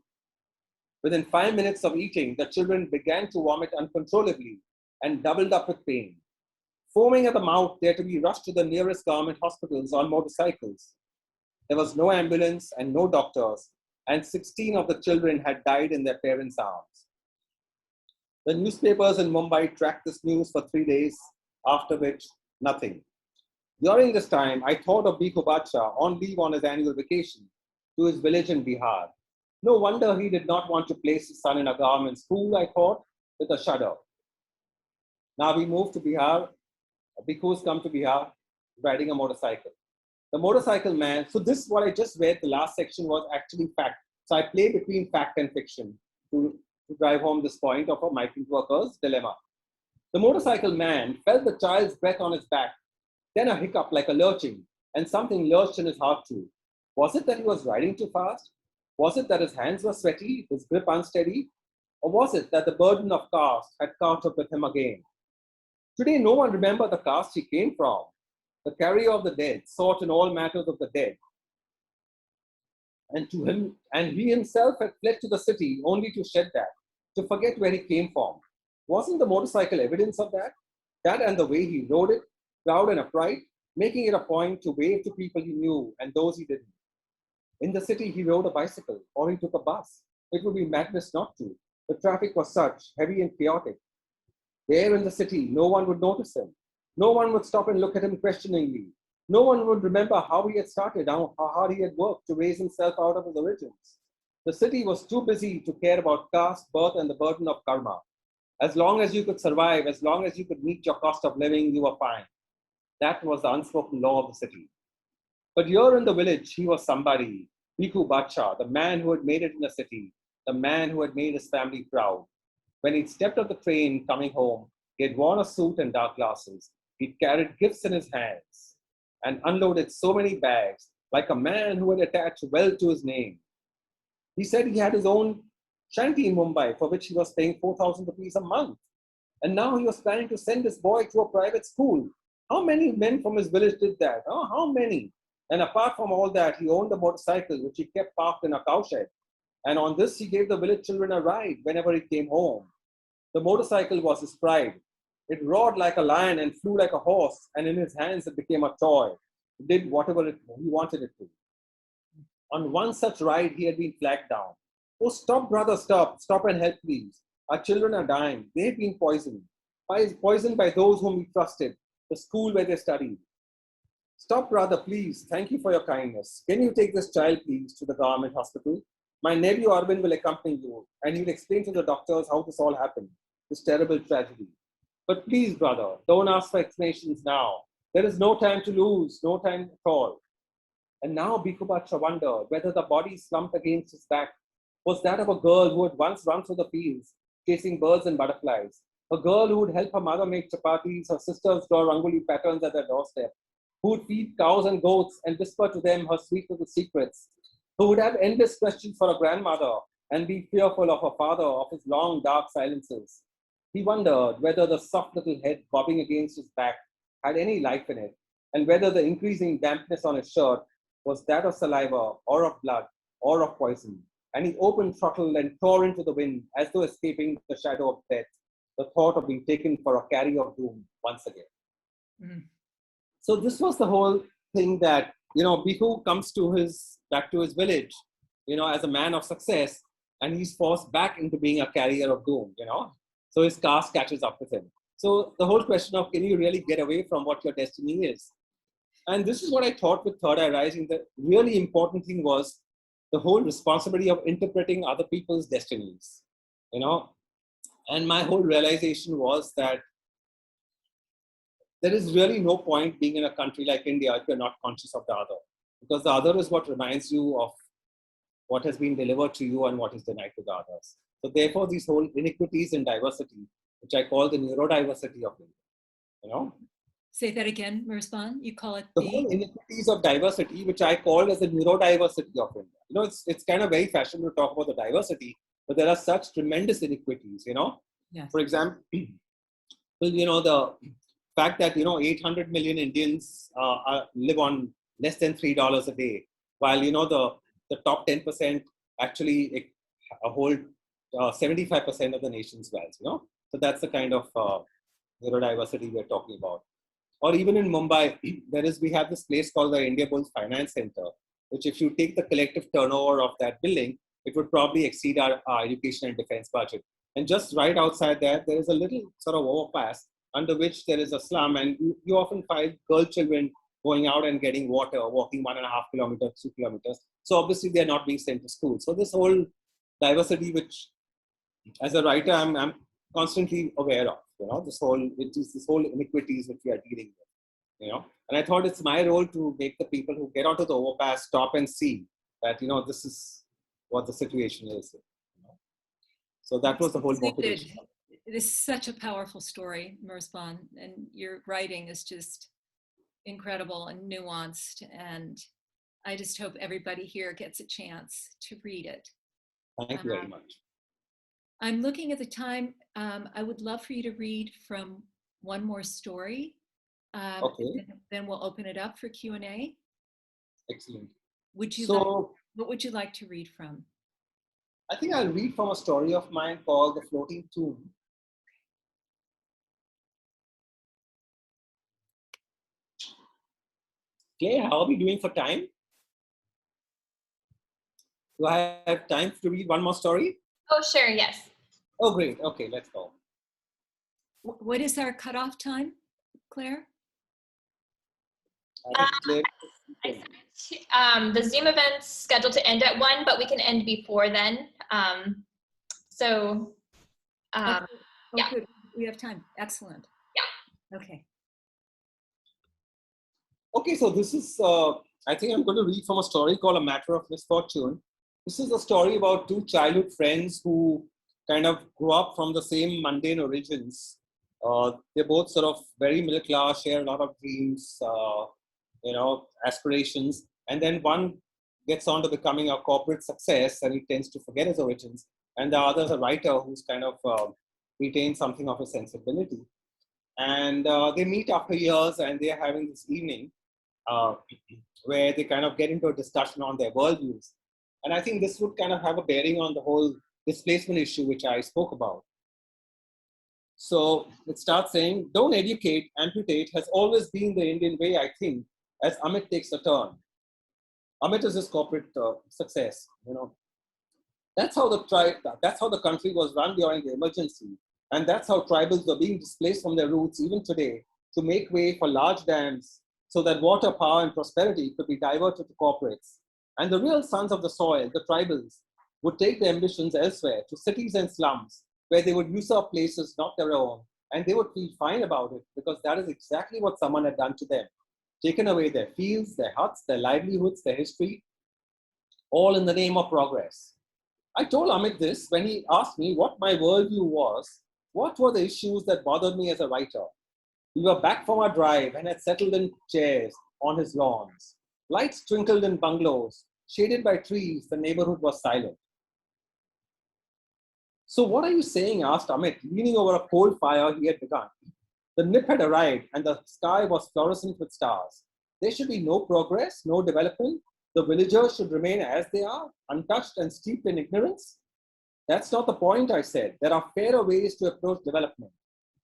Within 5 minutes of eating, the children began to vomit uncontrollably and doubled up with pain. Foaming at the mouth, they had to be rushed to the nearest government hospitals on motorcycles. There was no ambulance and no doctors, and 16 of the children had died in their parents' arms. The newspapers in Mumbai tracked this news for 3 days, after which, nothing. During this time, I thought of Bhikhu Badshah on leave on his annual vacation to his village in Bihar. No wonder he did not want to place his son in a government school, I thought, with a shudder. Now we move to Bihar. Bhikkhu's come to Bihar riding a motorcycle. The motorcycle man, so this what I just read, the last section was actually fact. So I play between fact and fiction to drive home this point of a migrant worker's dilemma. The motorcycle man felt the child's breath on his back, then a hiccup like a lurching, and something lurched in his heart too. Was it that he was riding too fast? Was it that his hands were sweaty, his grip unsteady? Or was it that the burden of caste had caught up with him again? Today, no one remembered the caste he came from. The carrier of the dead sought in all matters of the dead. And he himself had fled to the city only to shed that, to forget where he came from. Wasn't the motorcycle evidence of that? That and the way he rode it, proud and upright, making it a point to wave to people he knew and those he didn't. In the city, he rode a bicycle or he took a bus. It would be madness not to. The traffic was such, heavy and chaotic. There in the city, no one would notice him. No one would stop and look at him questioningly. No one would remember how he had started, how hard he had worked to raise himself out of his origins. The city was too busy to care about caste, birth, and the burden of karma. As long as you could survive, as long as you could meet your cost of living, you were fine. That was the unspoken law of the city. But here in the village, he was somebody, Bhikhu Badshah, the man who had made it in the city, the man who had made his family proud. When he stepped off the train coming home, he had worn a suit and dark glasses. He carried gifts in his hands and unloaded so many bags, like a man who had attached wealth to his name. He said he had his own shanty in Mumbai, for which he was paying 4,000 rupees a month. And now he was planning to send his boy to a private school. How many men from his village did that? Oh, how many? And apart from all that, he owned a motorcycle, which he kept parked in a cowshed. And on this, he gave the village children a ride whenever he came home. The motorcycle was his pride. It roared like a lion and flew like a horse, and in his hands it became a toy. It did whatever he wanted it to. On one such ride, he had been flagged down. Oh, stop, brother, stop. Stop and help, please. Our children are dying. They have been poisoned. Poisoned by those whom we trusted, the school where they studied. Stop, brother, please. Thank you for your kindness. Can you take this child, please, to the government hospital? My nephew Arvind will accompany you, and he'll explain to the doctors how this all happened, this terrible tragedy. But please, brother, don't ask for explanations now. There is no time to lose, no time at all. And now Bhikhu Badshah wondered whether the body slumped against his back was that of a girl who had once run through the fields, chasing birds and butterflies. A girl who would help her mother make chapatis, her sisters draw rangoli patterns at their doorstep, who would feed cows and goats and whisper to them her sweet little secrets, who would have endless questions for her grandmother and be fearful of her father, of his long dark silences. He wondered whether the soft little head bobbing against his back had any life in it, and whether the increasing dampness on his shirt was that of saliva or of blood or of poison. And he opened throttle and tore into the wind as though escaping the shadow of death, the thought of being taken for a carrier of doom once again. Mm. So this was the whole thing that, Bhikhu comes back to his village, as a man of success, and he's forced back into being a carrier of doom, So his caste catches up with him. So the whole question of, can you really get away from what your destiny is? And this is what I thought with Third Eye Rising. The really important thing was the whole responsibility of interpreting other people's destinies, And my whole realization was that there is really no point being in a country like India if you're not conscious of the other. Because the other is what reminds you of what has been delivered to you and what is denied to the others. So therefore, these whole inequities in diversity, which I call the neurodiversity of India, Say that again, Murzban. You call it the whole inequities of diversity, which I call as the neurodiversity of India. It's kind of very fashionable to talk about the diversity, but there are such tremendous inequities, Yes. For example, the fact that, 800 million Indians live on less than $3 a day, while, the top 10% actually hold 75% of the nation's wealth, So that's the kind of neurodiversity we're talking about. Or even in Mumbai, we have this place called the India Bulls Finance Center, which if you take the collective turnover of that building, it would probably exceed our education and defense budget. And just right outside that, there is a little sort of overpass under which there is a slum, and you often find girl children going out and getting water, walking 1.5 kilometers, 2 kilometers. So obviously they're not being sent to school. So this whole diversity, which as a writer, I'm constantly aware of, this whole inequities which we are dealing with, And I thought it's my role to make the people who get onto the overpass stop and see that, this is what the situation is. So that was the whole motivation. It is such a powerful story, Murzban, and your writing is just incredible and nuanced. And I just hope everybody here gets a chance to read it. Thank you very much. I'm looking at the time. I would love for you to read from one more story. Okay. Then we'll open it up for Q&A. Excellent. What would you like to read from? I think I'll read from a story of mine called The Floating Tomb. Claire, how are we doing for time? Do I have time to read one more story? Oh, sure, yes. Oh, great. Okay, let's go. What is our cutoff time, Claire? The Zoom event's scheduled to end at 1, but we can end before then. Yeah. Good. We have time. Excellent. Yeah. Okay. Okay, so this is, I think I'm going to read from a story called A Matter of Misfortune. This is a story about two childhood friends who kind of grew up from the same mundane origins. They're both sort of very middle class, share a lot of dreams, aspirations. And then one gets on to becoming a corporate success and he tends to forget his origins. And the other is a writer who's kind of retained something of a sensibility. And they meet after years and they're having this evening where they kind of get into a discussion on their worldviews. And I think this would kind of have a bearing on the whole displacement issue, which I spoke about. So it starts saying, don't educate, amputate has always been the Indian way, I think, as Amit takes a turn. Amit is his corporate success, That's how the country was run during the emergency. And that's how tribals were being displaced from their roots even today to make way for large dams so that water, power, and prosperity could be diverted to corporates. And the real sons of the soil, the tribals, would take their ambitions elsewhere to cities and slums where they would usurp places not their own. And they would feel fine about it because that is exactly what someone had done to them. Taken away their fields, their huts, their livelihoods, their history, all in the name of progress. I told Amit this when he asked me what my worldview was, what were the issues that bothered me as a writer. We were back from our drive and had settled in chairs on his lawns. Lights twinkled in bungalows. Shaded by trees, the neighborhood was silent. So what are you saying? Asked Amit, leaning over a coal fire he had begun. The nip had arrived and the sky was fluorescent with stars. There should be no progress, no development. The villagers should remain as they are, untouched and steeped in ignorance. That's not the point, I said. There are fairer ways to approach development.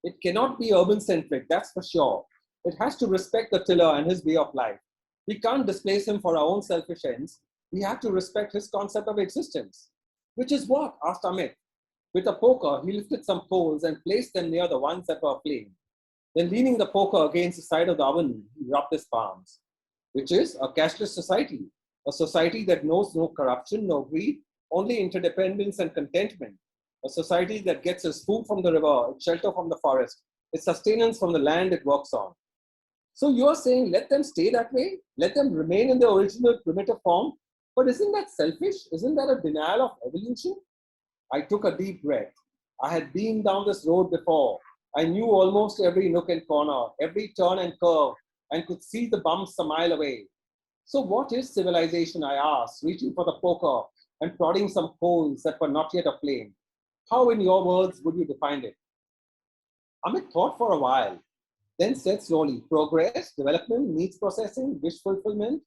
It cannot be urban-centric, that's for sure. It has to respect the tiller and his way of life. We can't displace him for our own selfish ends. We have to respect his concept of existence. Which is what? Asked Amit. With a poker, he lifted some coals and placed them near the ones that were aflame. Then leaning the poker against the side of the oven, he rubbed his palms. Which is a cashless society. A society that knows no corruption, no greed, only interdependence and contentment. A society that gets its food from the river, its shelter from the forest, its sustenance from the land it works on. So you are saying let them stay that way? Let them remain in their original primitive form? But isn't that selfish? Isn't that a denial of evolution? I took a deep breath. I had been down this road before. I knew almost every nook and corner, every turn and curve, and could see the bumps a mile away. So what is civilization, I asked, reaching for the poker and prodding some coals that were not yet aflame. How, in your words, would you define it? Amit thought for a while. then said slowly, progress, development, needs processing, wish fulfillment.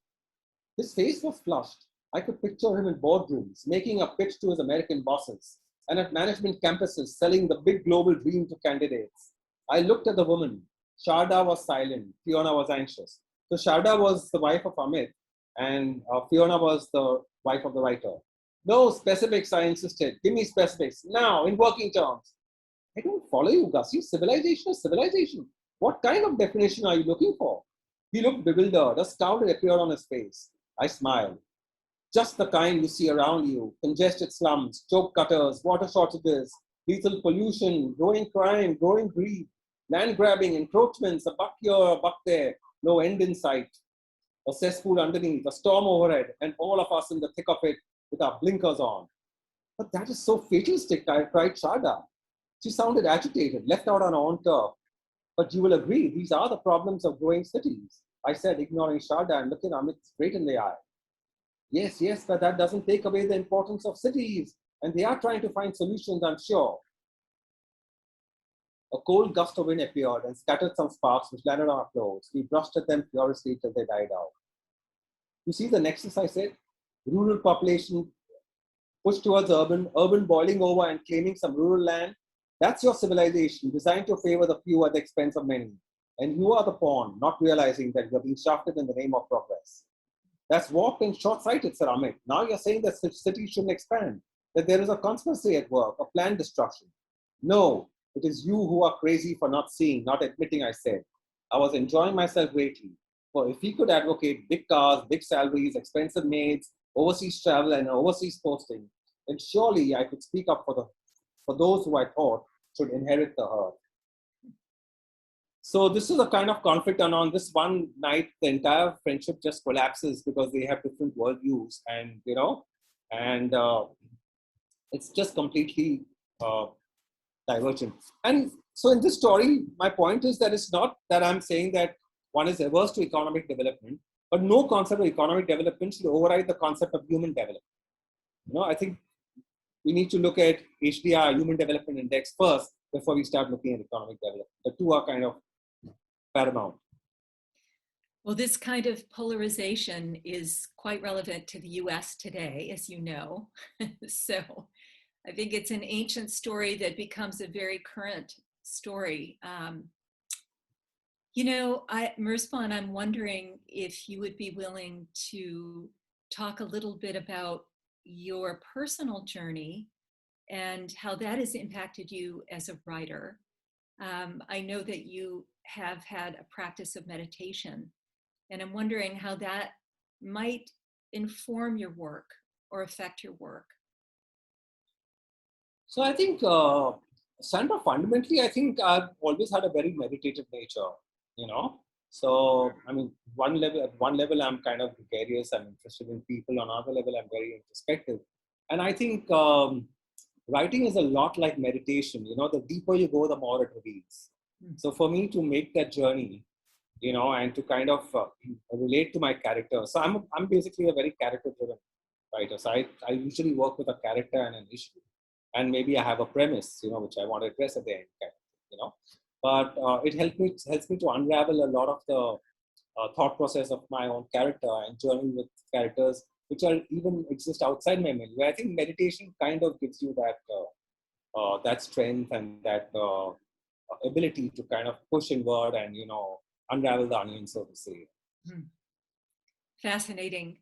His face was flushed. I could picture him in boardrooms, making a pitch to his American bosses, and at management campuses, selling the big global dream to candidates. I looked at the woman. Sharda was silent. Fiona was anxious. So Sharda was the wife of Amit, and Fiona was the wife of the writer. No specifics, I insisted. Give me specifics, now, in working terms. I don't follow you, Gussie. Civilization is civilization. What kind of definition are you looking for? He looked bewildered. A scowl appeared on his face. I smiled. Just the kind you see around you. Congested slums, choke cutters, water shortages, lethal pollution, growing crime, growing greed, land grabbing, encroachments, a buck here, a buck there, no end in sight. A cesspool underneath, a storm overhead, and all of us in the thick of it with our blinkers on. But that is so fatalistic, I cried Sharda. She sounded agitated, left out on her own turf. But you will agree, these are the problems of growing cities, I said, ignoring Sharda and looking Amit straight in the eye. Yes, yes, but that doesn't take away the importance of cities. And they are trying to find solutions, I'm sure. A cold gust of wind appeared and scattered some sparks which landed on our clothes. We brushed at them furiously till they died out. You see the nexus, I said? Rural population pushed towards urban, urban boiling over and claiming some rural land. That's your civilization, designed to favor the few at the expense of many. And you are the pawn, not realizing that you're being shafted in the name of progress. That's warped and short-sighted, Sir Amit. Now you're saying that cities shouldn't expand, that there is a conspiracy at work, a planned destruction. No, it is you who are crazy for not seeing, not admitting, I said. I was enjoying myself greatly. For if he could advocate big cars, big salaries, expensive maids, overseas travel, and overseas posting, then surely I could speak up for those who I thought should inherit the earth. So this is a kind of conflict, and on this one night, the entire friendship just collapses because they have different worldviews, and it's just completely divergent. And so in this story, my point is that it's not that I'm saying that one is averse to economic development, but no concept of economic development should override the concept of human development. I think we need to look at HDI, Human Development Index, first before we start looking at economic development. The two are kind of paramount. Well, this kind of polarization is quite relevant to the US today, as you know. So I think it's an ancient story that becomes a very current story. Murzban, I'm wondering if you would be willing to talk a little bit about your personal journey and how that has impacted you as a writer. I know that you have had a practice of meditation, and I'm wondering how that might inform your work or affect your work. So I think, Sandra, fundamentally, I think I've always had a very meditative nature, So, I mean, at one level, I'm kind of gregarious, I'm interested in people. On another level, I'm very introspective. And I think writing is a lot like meditation. The deeper you go, the more it reveals. So for me to make that journey, and to kind of relate to my character. So I'm basically a very character-driven writer. So I usually work with a character and an issue. And maybe I have a premise, which I want to address at the end, But it helps me to unravel a lot of the thought process of my own character and journey with characters which are even exist outside my milieu. I think meditation kind of gives you that strength and that ability to kind of push inward and unravel the onion, so to say. Fascinating.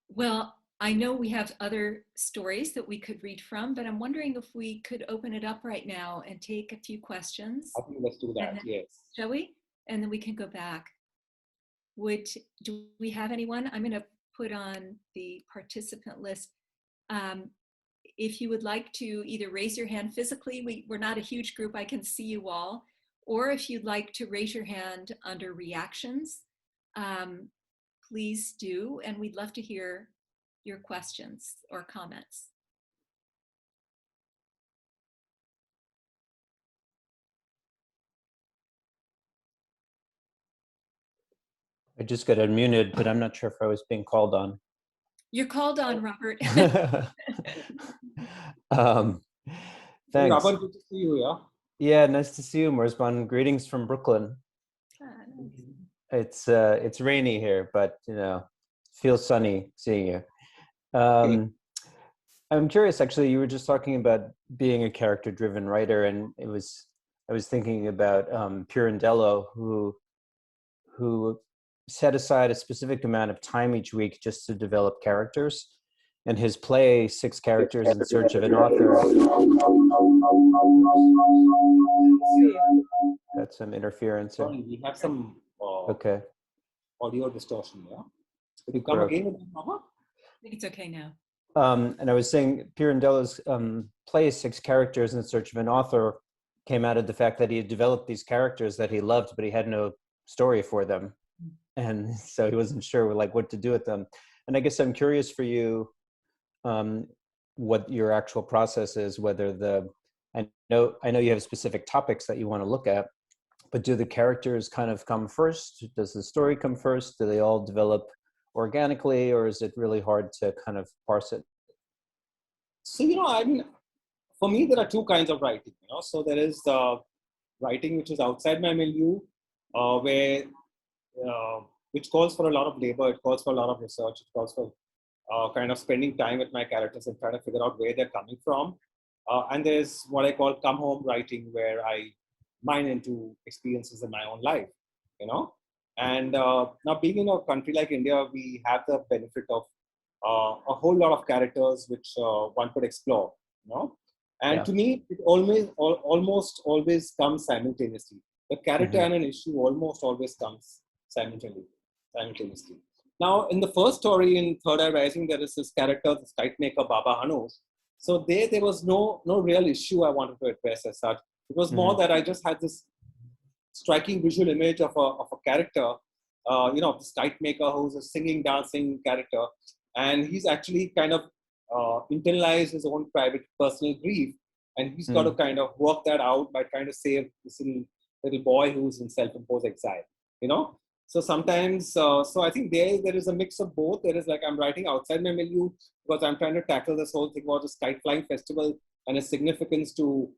Well, I know we have other stories that we could read from, but I'm wondering if we could open it up right now and take a few questions. I think let's do that, yes. Shall we? And then we can go back. Do we have anyone? I'm going to put on the participant list. If you would like to either raise your hand physically, we're not a huge group, I can see you all, or if you'd like to raise your hand under reactions, please do, and we'd love to hear your questions or comments. I just got unmuted, but I'm not sure if I was being called on. You're called on, Robert. Thanks. Robert, good to see you, yeah? Yeah, nice to see you, Murzban. Greetings from Brooklyn. It's rainy here, but feels sunny seeing you. Okay. I'm curious, actually. You were just talking about being a character-driven writer, and I was thinking about Pirandello, who set aside a specific amount of time each week just to develop characters. And his play, Six Characters in Search of an Author. Got some interference here. Sorry, we have some Okay. audio distortion. Yeah. Could you Think come we're again with that, Mama? I think it's okay now. And I was saying Pirandello's play, Six Characters in Search of an Author, came out of the fact that he had developed these characters that he loved, but he had no story for them. And so he wasn't sure like what to do with them. And I guess I'm curious for you, what your actual process is, whether I know you have specific topics that you want to look at, but do the characters kind of come first? Does the story come first? Do they all develop organically, or is it really hard to kind of parse it? So, I mean, for me, there are two kinds of writing, So there is writing which is outside my milieu, where which calls for a lot of labor, it calls for a lot of research, it calls for kind of spending time with my characters and trying to figure out where they're coming from. And there's what I call come home writing, where I mine into experiences in my own life, And now being in a country like India, we have the benefit of a whole lot of characters which one could explore, And Yeah. to me, it almost always comes simultaneously. The character and an issue almost always comes simultaneously. Now, in the first story in Third Eye Rising, there is this character, this kite maker, Baba Hanush. So there was no real issue I wanted to address as such. It was more that I just had this striking visual image of a character, this kite maker who's a singing, dancing character. And he's actually kind of internalized his own private personal grief. And he's got to kind of work that out by trying to save this little boy who's in self-imposed exile, So sometimes, so I think there is a mix of both. There is like I'm writing outside my milieu because I'm trying to tackle this whole thing about this kite flying festival and its significance to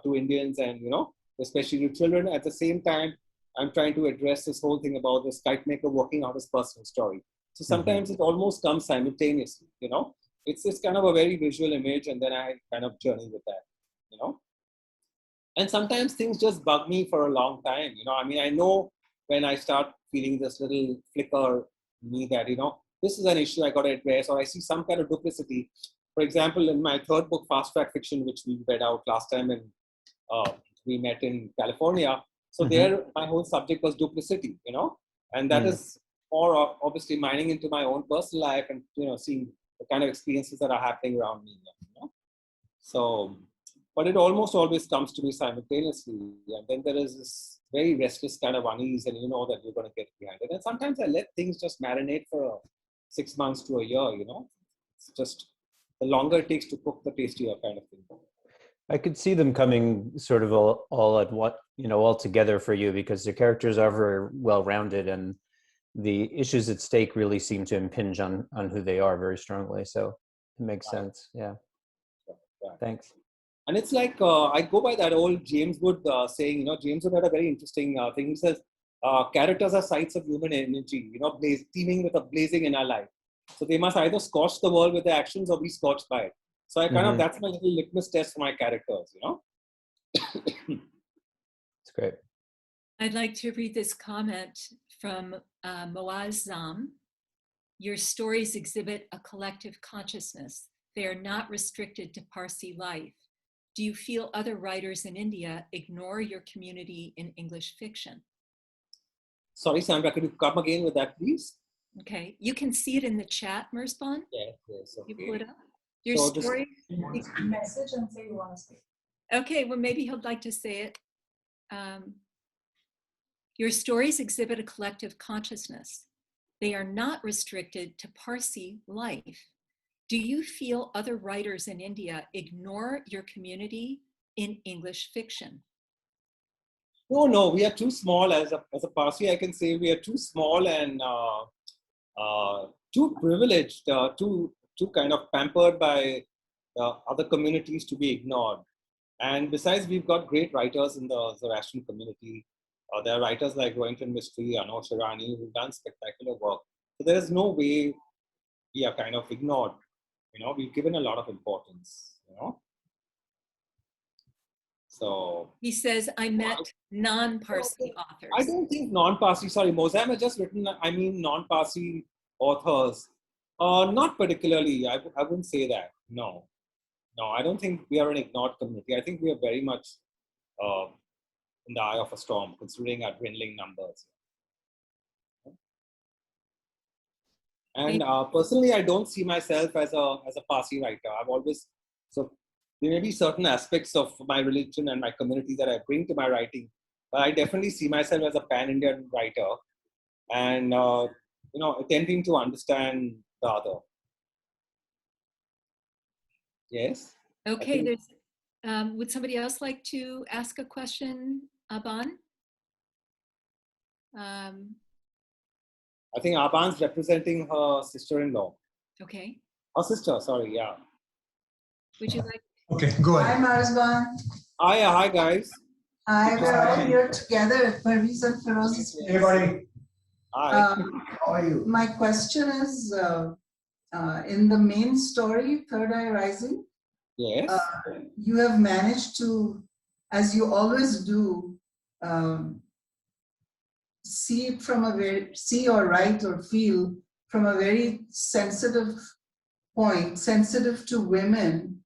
Indians and, especially to children. At the same time, I'm trying to address this whole thing about this kite maker working out his personal story. So sometimes it almost comes simultaneously, It's kind of a very visual image, and then I kind of journey with that, And sometimes things just bug me for a long time, I mean, I know when I start feeling this little flicker in me that, this is an issue I got to address, or I see some kind of duplicity. For example, in my third book, Fast Track Fiction, which we read out last time and we met in California. So there, my whole subject was duplicity, and that is more obviously mining into my own personal life and, seeing the kind of experiences that are happening around me, So, but it almost always comes to me simultaneously. And then there is this very restless kind of unease, and you know that you're going to get behind it. And sometimes I let things just marinate for 6 months to a year, It's just the longer it takes to cook, the tastier kind of thing. I could see them coming sort of all at what, all together for you, because the characters are very well-rounded and the issues at stake really seem to impinge on who they are very strongly. So it makes sense. Yeah. Right. Thanks. And it's like, I go by that old James Wood saying, James Wood had a very interesting thing. He says, characters are sites of human energy, teeming with a blazing in our life. So they must either scorch the world with their actions or be scorched by it. So I kind of, that's my little litmus test for my characters, It's great. I'd like to read this comment from Moazzam. Your stories exhibit a collective consciousness. They are not restricted to Parsi life. Do you feel other writers in India ignore your community in English fiction? Sorry, Sandra, could you come again with that, please? Okay, you can see it in the chat, Murzban. Yes, okay. You put up your So story. Message and say you want to speak. Okay, well, maybe he'd like to say it. Your stories exhibit a collective consciousness. They are not restricted to Parsi life. Do you feel other writers in India ignore your community in English fiction? No, we are too small. As a Parsi, I can say we are too small and too privileged, too kind of pampered by other communities to be ignored. And besides, we've got great writers in the Zoroastrian community. There are writers like Rohinton Mistry, Ano Shirani, who've done spectacular work. So there is no way we are kind of ignored. We've given a lot of importance, So He says, I met non-Parsi I authors. don't think non-Parsi, sorry, Mozam has just written, non-Parsi authors. Not particularly, I wouldn't say that, no. No, I don't think we are an ignored community. I think we are very much in the eye of a storm, considering our dwindling numbers. And personally, I don't see myself as a Parsi writer. I've always, so there may be certain aspects of my religion and my community that I bring to my writing, but I definitely see myself as a pan-Indian writer and, attempting to understand the other. Yes? Okay, would somebody else like to ask a question, Aban? I think Aban's representing her sister-in-law. Okay, Her sister, sorry, yeah. would you like? Okay, go Hi, ahead. Murzban. Hi guys. Hi, we're all here together at Parviz and Feroz's place. Hey, buddy. Hi. How are you? My question is, in the main story, Third Eye Rising, Yes. you have managed to, as you always do, see or write or feel from a very sensitive point, sensitive to women.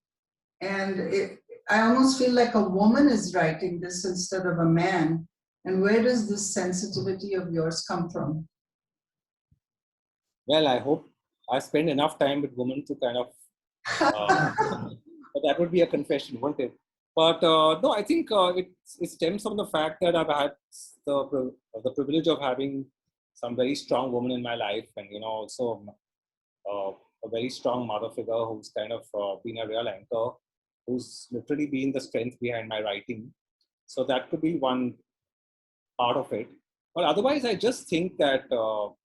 And I almost feel like a woman is writing this instead of a man. And where does this sensitivity of yours come from? Well, I hope I spend enough time with women to kind of, but that would be a confession, wouldn't it? But no, I think it stems from the fact that I've had the privilege of having some very strong women in my life, and also a very strong mother figure who's kind of been a real anchor, who's literally been the strength behind my writing. So that could be one part of it. But otherwise, I just think that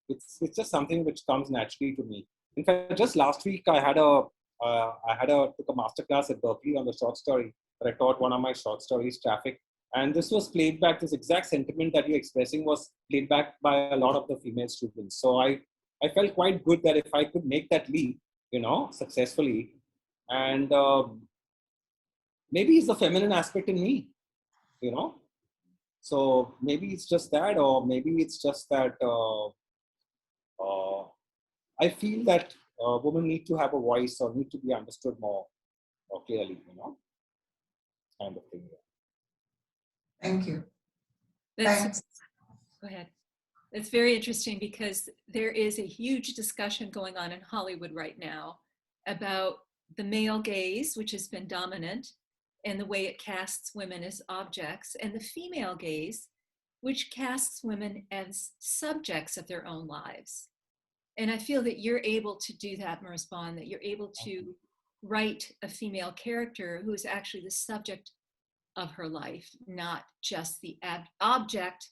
it's just something which comes naturally to me. In fact, just last week I took a masterclass at Berkeley on the short story. I taught one of my short stories, Traffic. And this was played back, this exact sentiment that you're expressing was played back by a lot of the female students. So I felt quite good that if I could make that leap, successfully, and maybe it's the feminine aspect in me, So maybe it's just that, or maybe it's just that I feel that women need to have a voice or need to be understood more clearly, kind of thing. Thank you. Thanks. Go ahead. It's very interesting because there is a huge discussion going on in Hollywood right now about the male gaze, which has been dominant, and the way it casts women as objects, and the female gaze, which casts women as subjects of their own lives. And I feel that you're able to do that, Murzban, that you're able to write a female character who is actually the subject of her life, not just the object,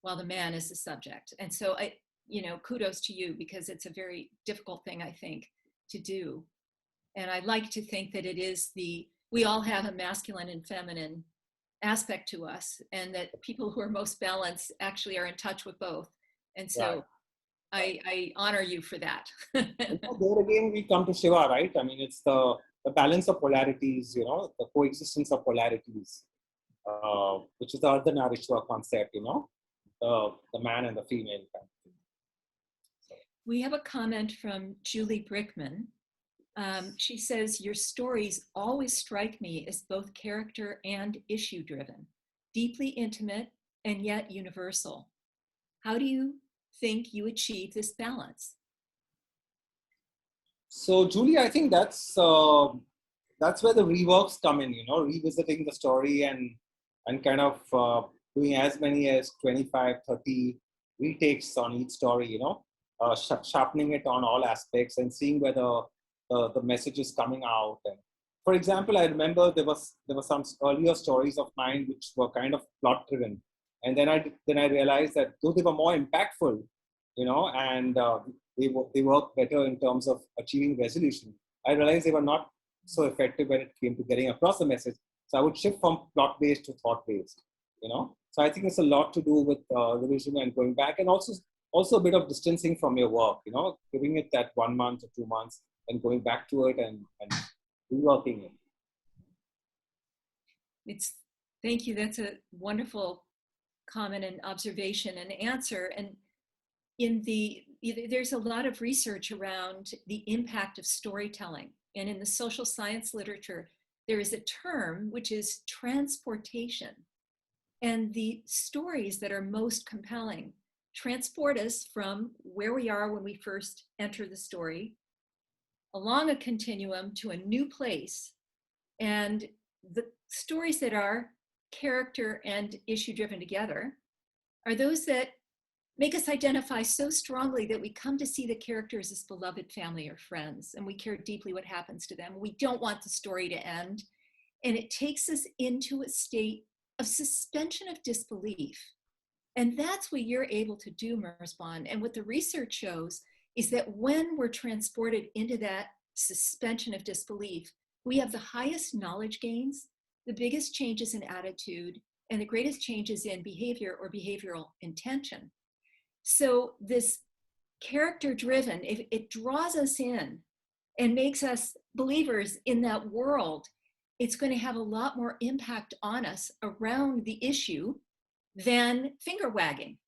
while the man is the subject. And so kudos to you, because it's a very difficult thing, I think, to do. And I like to think that we all have a masculine and feminine aspect to us, and that people who are most balanced actually are in touch with both. And so I honor you for that. There again, we come to Shiva, right? I mean, it's the balance of polarities, the coexistence of polarities, which is the Ardhanarishwa concept, the man and the female kind of thing. We have a comment from Julie Brickman. She says, your stories always strike me as both character and issue driven, deeply intimate and yet universal. How do you think you achieve this balance? So Julie, I think that's where the reworks come in, revisiting the story and kind of doing as many as 25, 30 retakes on each story, sharpening it on all aspects and seeing whether the message is coming out. And for example, I remember there were some earlier stories of mine which were kind of plot driven, and then I realized that though they were more impactful, and they worked better in terms of achieving resolution, I realized they were not so effective when it came to getting across the message. So I would shift from plot based to thought based, you know. So I think it's a lot to do with revision and going back, and also a bit of distancing from your work, you know, giving it that 1 month or 2 months and going back to it and reworking it. Thank you. That's a wonderful comment and observation and answer. And there's a lot of research around the impact of storytelling. And in the social science literature, there is a term which is transportation. And the stories that are most compelling transport us from where we are when we first enter the story, along a continuum to a new place. And the stories that are character and issue driven together are those that make us identify so strongly that we come to see the characters as beloved family or friends, and we care deeply what happens to them. We don't want the story to end. And it takes us into a state of suspension of disbelief. And that's what you're able to do, Murzban. And what the research shows is that when we're transported into that suspension of disbelief, we have the highest knowledge gains, the biggest changes in attitude, and the greatest changes in behavior or behavioral intention. So this character-driven, it draws us in and makes us believers in that world. It's going to have a lot more impact on us around the issue than finger wagging.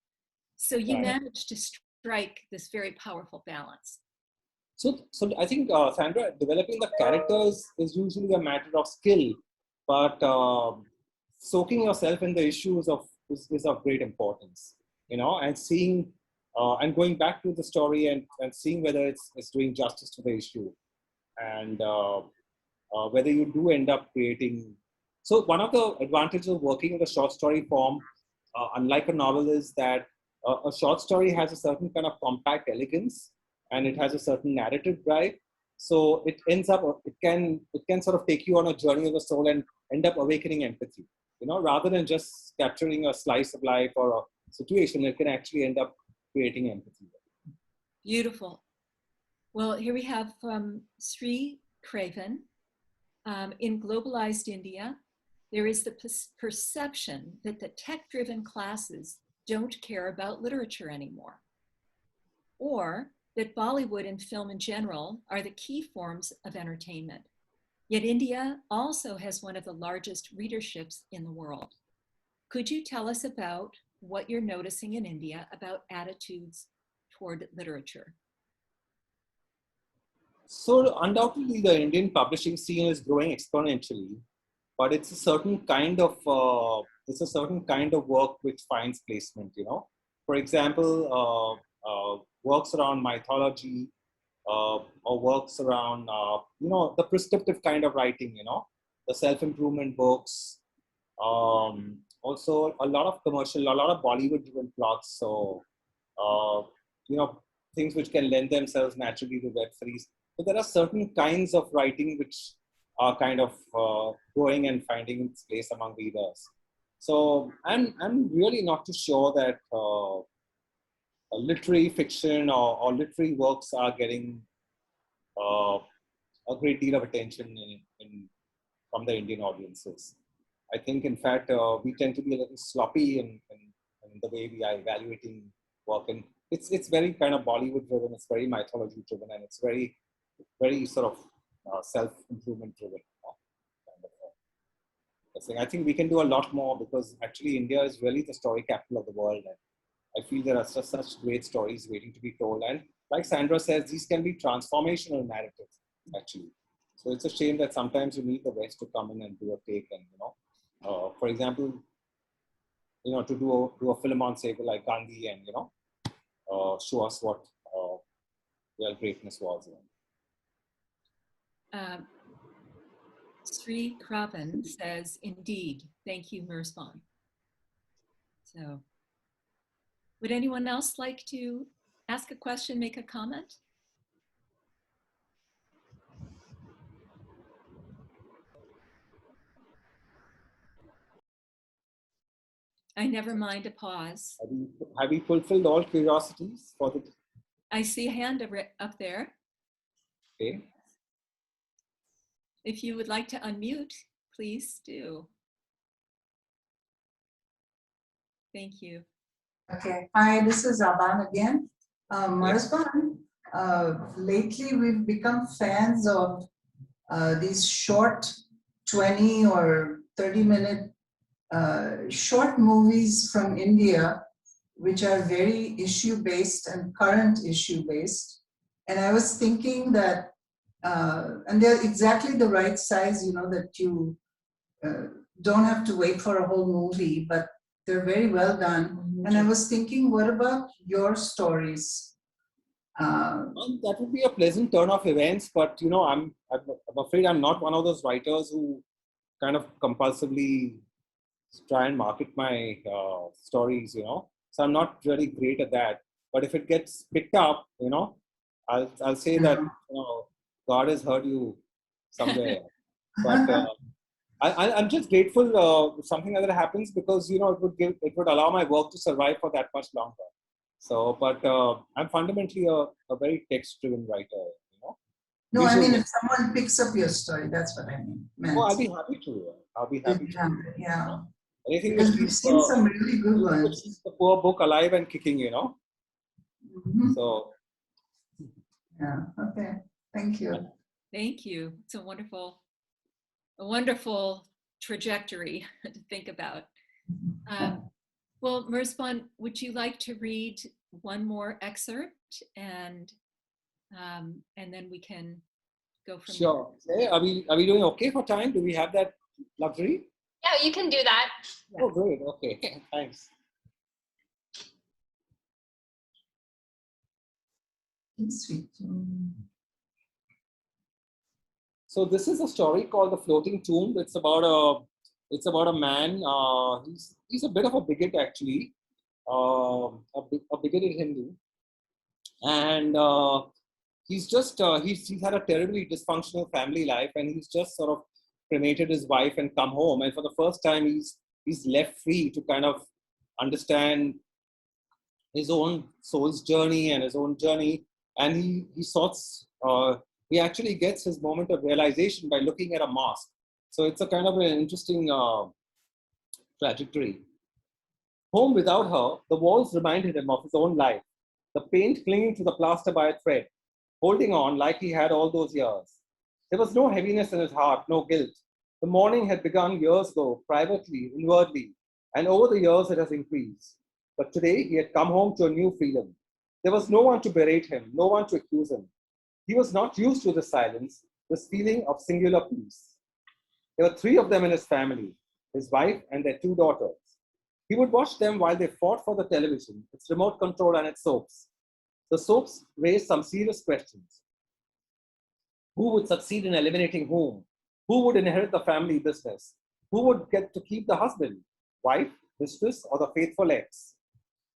So you managed to strike this very powerful balance. So I think, Sandra, developing the characters is usually a matter of skill, but soaking yourself in the issues is of great importance, you know, and seeing and going back to the story and seeing whether it's doing justice to the issue, and whether you do end up creating. So one of the advantages of working in the short story form, unlike a novel, is that a short story has a certain kind of compact elegance, and it has a certain narrative drive. So it ends up, it can sort of take you on a journey of the soul and end up awakening empathy, you know, rather than just capturing a slice of life or a situation. It can actually end up creating empathy. Beautiful. Well, here we have from Sri Craven. In globalized India, there is the perception that the tech-driven classes don't care about literature anymore, or that Bollywood and film in general are the key forms of entertainment. Yet India also has one of the largest readerships in the world. Could you tell us about what you're noticing in India about attitudes toward literature? So undoubtedly, the Indian publishing scene is growing exponentially, but it's a certain kind of work which finds placement. You know, for example, works around mythology, or works around the prescriptive kind of writing. You know, the self-improvement books. Also, a lot of Bollywood-driven plots. So, things which can lend themselves naturally to web series. So there are certain kinds of writing which are kind of growing and finding its place among readers. So I'm really not too sure that literary fiction or literary works are getting a great deal of attention from the Indian audiences. I think, in fact, we tend to be a little sloppy in the way we are evaluating work, and it's very kind of Bollywood driven. It's very mythology driven, and it's very sort of self-improvement driven. I think we can do a lot more, because actually India is really the story capital of the world, and I feel there are such great stories waiting to be told. And like Sandra says, these can be transformational narratives actually. So it's a shame that sometimes you need the West to come in and do a take, and for example, to do a film on, say, like Gandhi, and show us what real greatness was. Sri Craven says, indeed, thank you, Murzban. So, would anyone else like to ask a question, make a comment? I never mind a pause. Have you fulfilled all curiosities for the? I see a hand up there. Okay. If you would like to unmute, please do. Thank you. Okay. Hi, this is Aban again. Murzban, lately we've become fans of these short 20 or 30-minute short movies from India, which are very issue-based and current issue-based. And I was thinking that, and they're exactly the right size, you know, that you don't have to wait for a whole movie, but they're very well done. And I was thinking, what about your stories? That would be a pleasant turn of events, but you know, I'm afraid I'm not one of those writers who kind of compulsively try and market my stories, you know. So I'm not really great at that. But if it gets picked up, you know, I'll say that, you know, God has heard you somewhere. But I'm just grateful something like that happens, because you know it would allow my work to survive for that much longer. So, but I'm fundamentally a very text-driven writer, you know. No, I mean, Visual. if someone picks up your story, that's what I meant. Oh, I'll be happy to. I'll be happy to. Yeah, Anything because which we've keeps seen some really good ones. the poor book alive and kicking, you know. Mhm. So Yeah, okay, thank you. Thank you. It's a wonderful trajectory to think about. Well, Murzban, would you like to read one more excerpt, and then we can go from sure. Okay. Are we doing okay for time? Do we have that luxury? Yeah, you can do that. Yeah. Oh, great. Okay. Thanks. Sweet. So this is a story called The Floating Tomb. It's about a man. He's a bit of a bigot, actually, a bigoted Hindu, and he's had a terribly dysfunctional family life, and he's just sort of cremated his wife and come home, and for the first time he's left free to kind of understand his own soul's journey and his own journey, and he actually gets his moment of realization by looking at a mask. So it's a kind of an interesting trajectory. Home without her, the walls reminded him of his own life, the paint clinging to the plaster by a thread, holding on like he had all those years. There was no heaviness in his heart, no guilt. The mourning had begun years ago, privately, inwardly, and over the years it has increased. But today he had come home to a new freedom. There was no one to berate him, no one to accuse him. He was not used to this silence, this feeling of singular peace. There were 3 of them in his family, his wife and their 2 daughters. He would watch them while they fought for the television, its remote control and its soaps. The soaps raised some serious questions. Who would succeed in eliminating whom? Who would inherit the family business? Who would get to keep the husband, wife, mistress, or the faithful ex?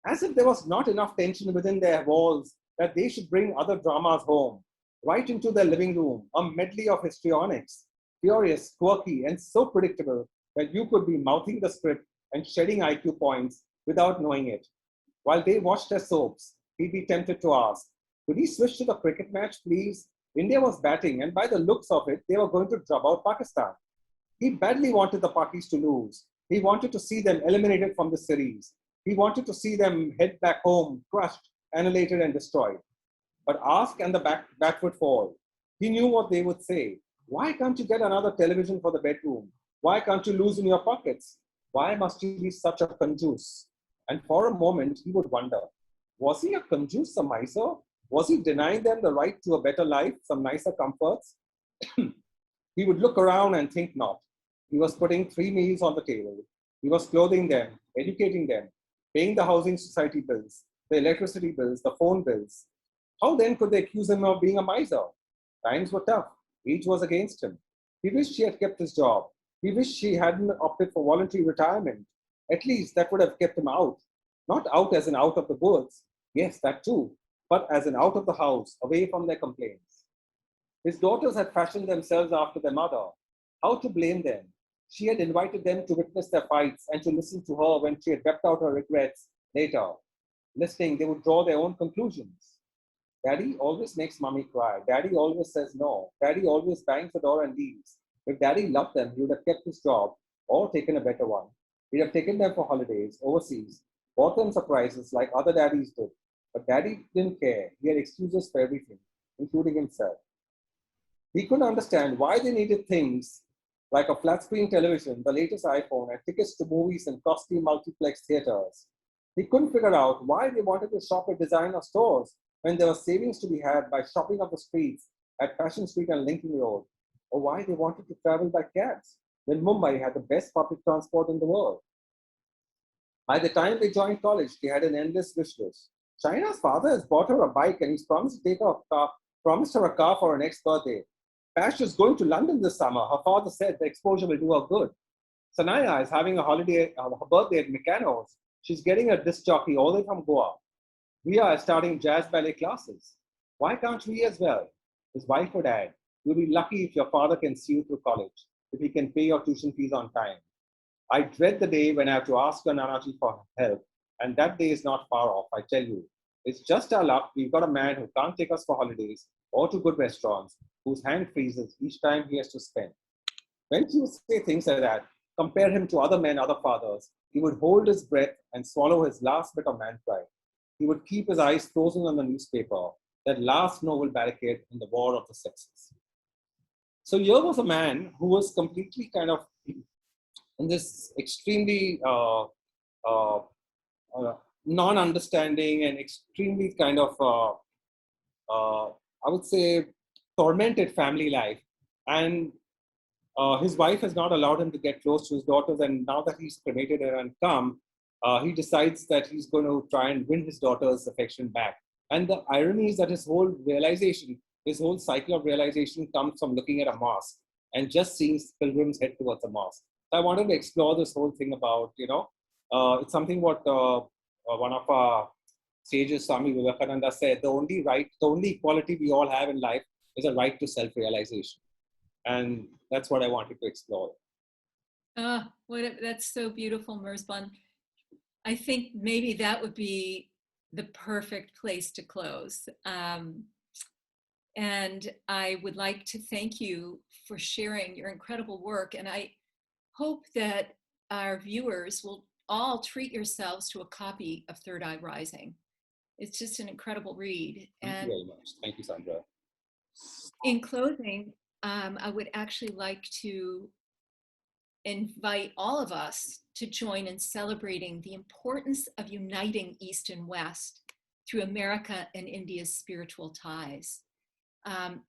As if there was not enough tension within their walls that they should bring other dramas home, right into their living room, a medley of histrionics, furious, quirky, and so predictable that you could be mouthing the script and shedding IQ points without knowing it. While they watched their soaps, he'd be tempted to ask, could he switch to the cricket match, please? India was batting, and by the looks of it, they were going to drub out Pakistan. He badly wanted the Pakis to lose. He wanted to see them eliminated from the series. He wanted to see them head back home, crushed, annihilated, and destroyed. But ask and the bat would fall. He knew what they would say. Why can't you get another television for the bedroom? Why can't you lose in your pockets? Why must you be such a conjuice? And for a moment, he would wonder, was he a conjuice, a miser? Was he denying them the right to a better life, some nicer comforts? He would look around and think not. He was putting 3 meals on the table. He was clothing them, educating them, paying the housing society bills, the electricity bills, the phone bills. How then could they accuse him of being a miser? Times were tough. Age was against him. He wished he had kept his job. He wished he hadn't opted for voluntary retirement. At least that would have kept him out. Not out as in out of the woods. Yes, that too. But as in out of the house, away from their complaints. His daughters had fashioned themselves after their mother. How to blame them? She had invited them to witness their fights and to listen to her when she had wept out her regrets later. Listening, they would draw their own conclusions. Daddy always makes mommy cry. Daddy always says no. Daddy always bangs the door and leaves. If Daddy loved them, he would have kept his job or taken a better one. He'd have taken them for holidays overseas bought them surprises like other daddies did. But daddy didn't care. He had excuses for everything, including himself. He couldn't understand why they needed things like a flat screen television, the latest iPhone, and tickets to movies and costly multiplex theaters. He couldn't figure out why they wanted to shop at designer stores when there was savings to be had by shopping up the streets at Fashion Street and Lincoln Road, or why they wanted to travel by cabs when Mumbai had the best public transport in the world. By the time they joined college, they had an endless wish list. China's father has bought her a bike and he's promised to take her promised her a car for her next birthday. Pash is going to London this summer. Her father said the exposure will do her good. Sanaya is having a holiday, her birthday at Meccano's. She's getting a disc jockey all the way from Goa. Ria is starting jazz ballet classes. Why can't we as well? His wife would add, you'll be lucky if your father can see you through college, if he can pay your tuition fees on time. I dread the day when I have to ask your Nanaji for help, and that day is not far off, I tell you. It's just our luck we've got a man who can't take us for holidays or to good restaurants, whose hand freezes each time he has to spend. When you say things like that, compare him to other men, other fathers, he would hold his breath and swallow his last bit of man pride. He would keep his eyes frozen on the newspaper, that last noble barricade in the war of the sexes. So here was a man who was completely kind of in this extremely non-understanding and extremely kind of, I would say, tormented family life. And his wife has not allowed him to get close to his daughters. And now that he's cremated and come, he decides that he's going to try and win his daughter's affection back. And the irony is that his whole realization, his whole cycle of realization comes from looking at a mosque and just seeing pilgrims head towards a mosque. So I wanted to explore this whole thing about, it's something what one of our sages, Swami Vivekananda, said, the only equality we all have in life is a right to self-realization. And that's what I wanted to explore. That's so beautiful, Murzban. I think maybe that would be the perfect place to close. And I would like to thank you for sharing your incredible work. And I hope that our viewers will all treat yourselves to a copy of Third Eye Rising. It's just an incredible read. Thank you very much. Thank you, Sandra. In closing, I would actually like to invite all of us to join in celebrating the importance of uniting East and West through America and India's spiritual ties,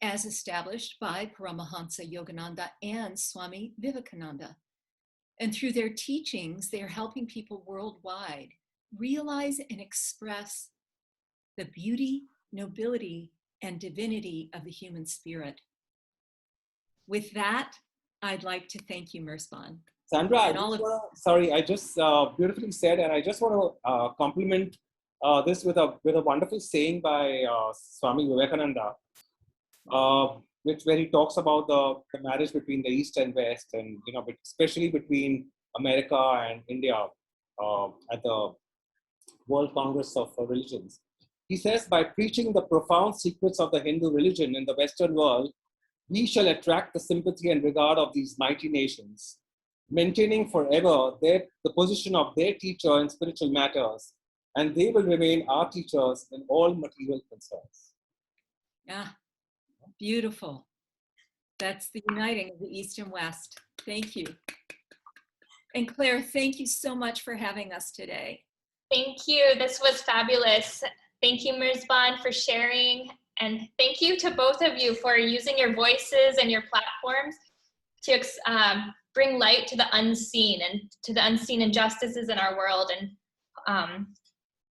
as established by Paramahansa Yogananda and Swami Vivekananda. And through their teachings, they are helping people worldwide realize and express the beauty, nobility, and divinity of the human spirit. With that, I'd like to thank you, Murzban. Sandra, I just beautifully said, and I just want to compliment this with a wonderful saying by Swami Vivekananda, where he talks about the marriage between the East and West, and especially between America and India at the World Congress of Religions. He says, by preaching the profound secrets of the Hindu religion in the Western world, we shall attract the sympathy and regard of these mighty nations, maintaining forever the position of their teacher in spiritual matters, and they will remain our teachers in all material concerns. Yeah, beautiful. That's the uniting of the East and West. Thank you. And Claire, thank you so much for having us today. Thank you. This was fabulous. Thank you, Murzban, for sharing. And thank you to both of you for using your voices and your platforms to bring light to the unseen and to the unseen injustices in our world. And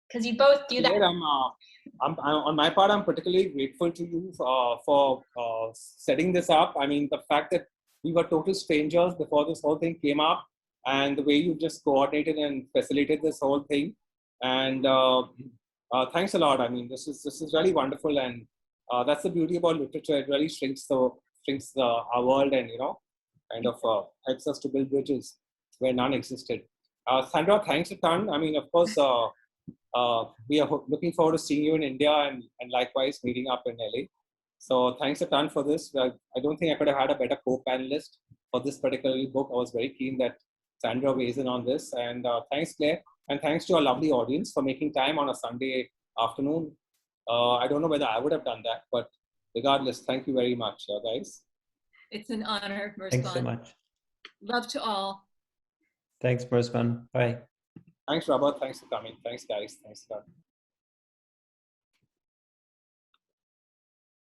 because you both do that. On my part, I'm particularly grateful to you for setting this up. I mean, the fact that we were total strangers before this whole thing came up, and the way you just coordinated and facilitated this whole thing. And thanks a lot. I mean, this is really wonderful, and that's the beauty about literature. It really shrinks our world, and kind of helps us to build bridges where none existed. Sandra, thanks a ton. I mean, of course, we are looking forward to seeing you in India and likewise meeting up in LA. So thanks a ton for this. I don't think I could have had a better co-panelist for this particular book. I was very keen that Sandra weighs in on this. And thanks, Claire. And thanks to our lovely audience for making time on a Sunday afternoon. I don't know whether I would have done that, but regardless, thank you very much, guys. It's an honor, Murzban. Thanks so much. Love to all. Thanks, Murzban. Bye. Thanks, Robert. Thanks for coming. Thanks, guys. Thanks, God.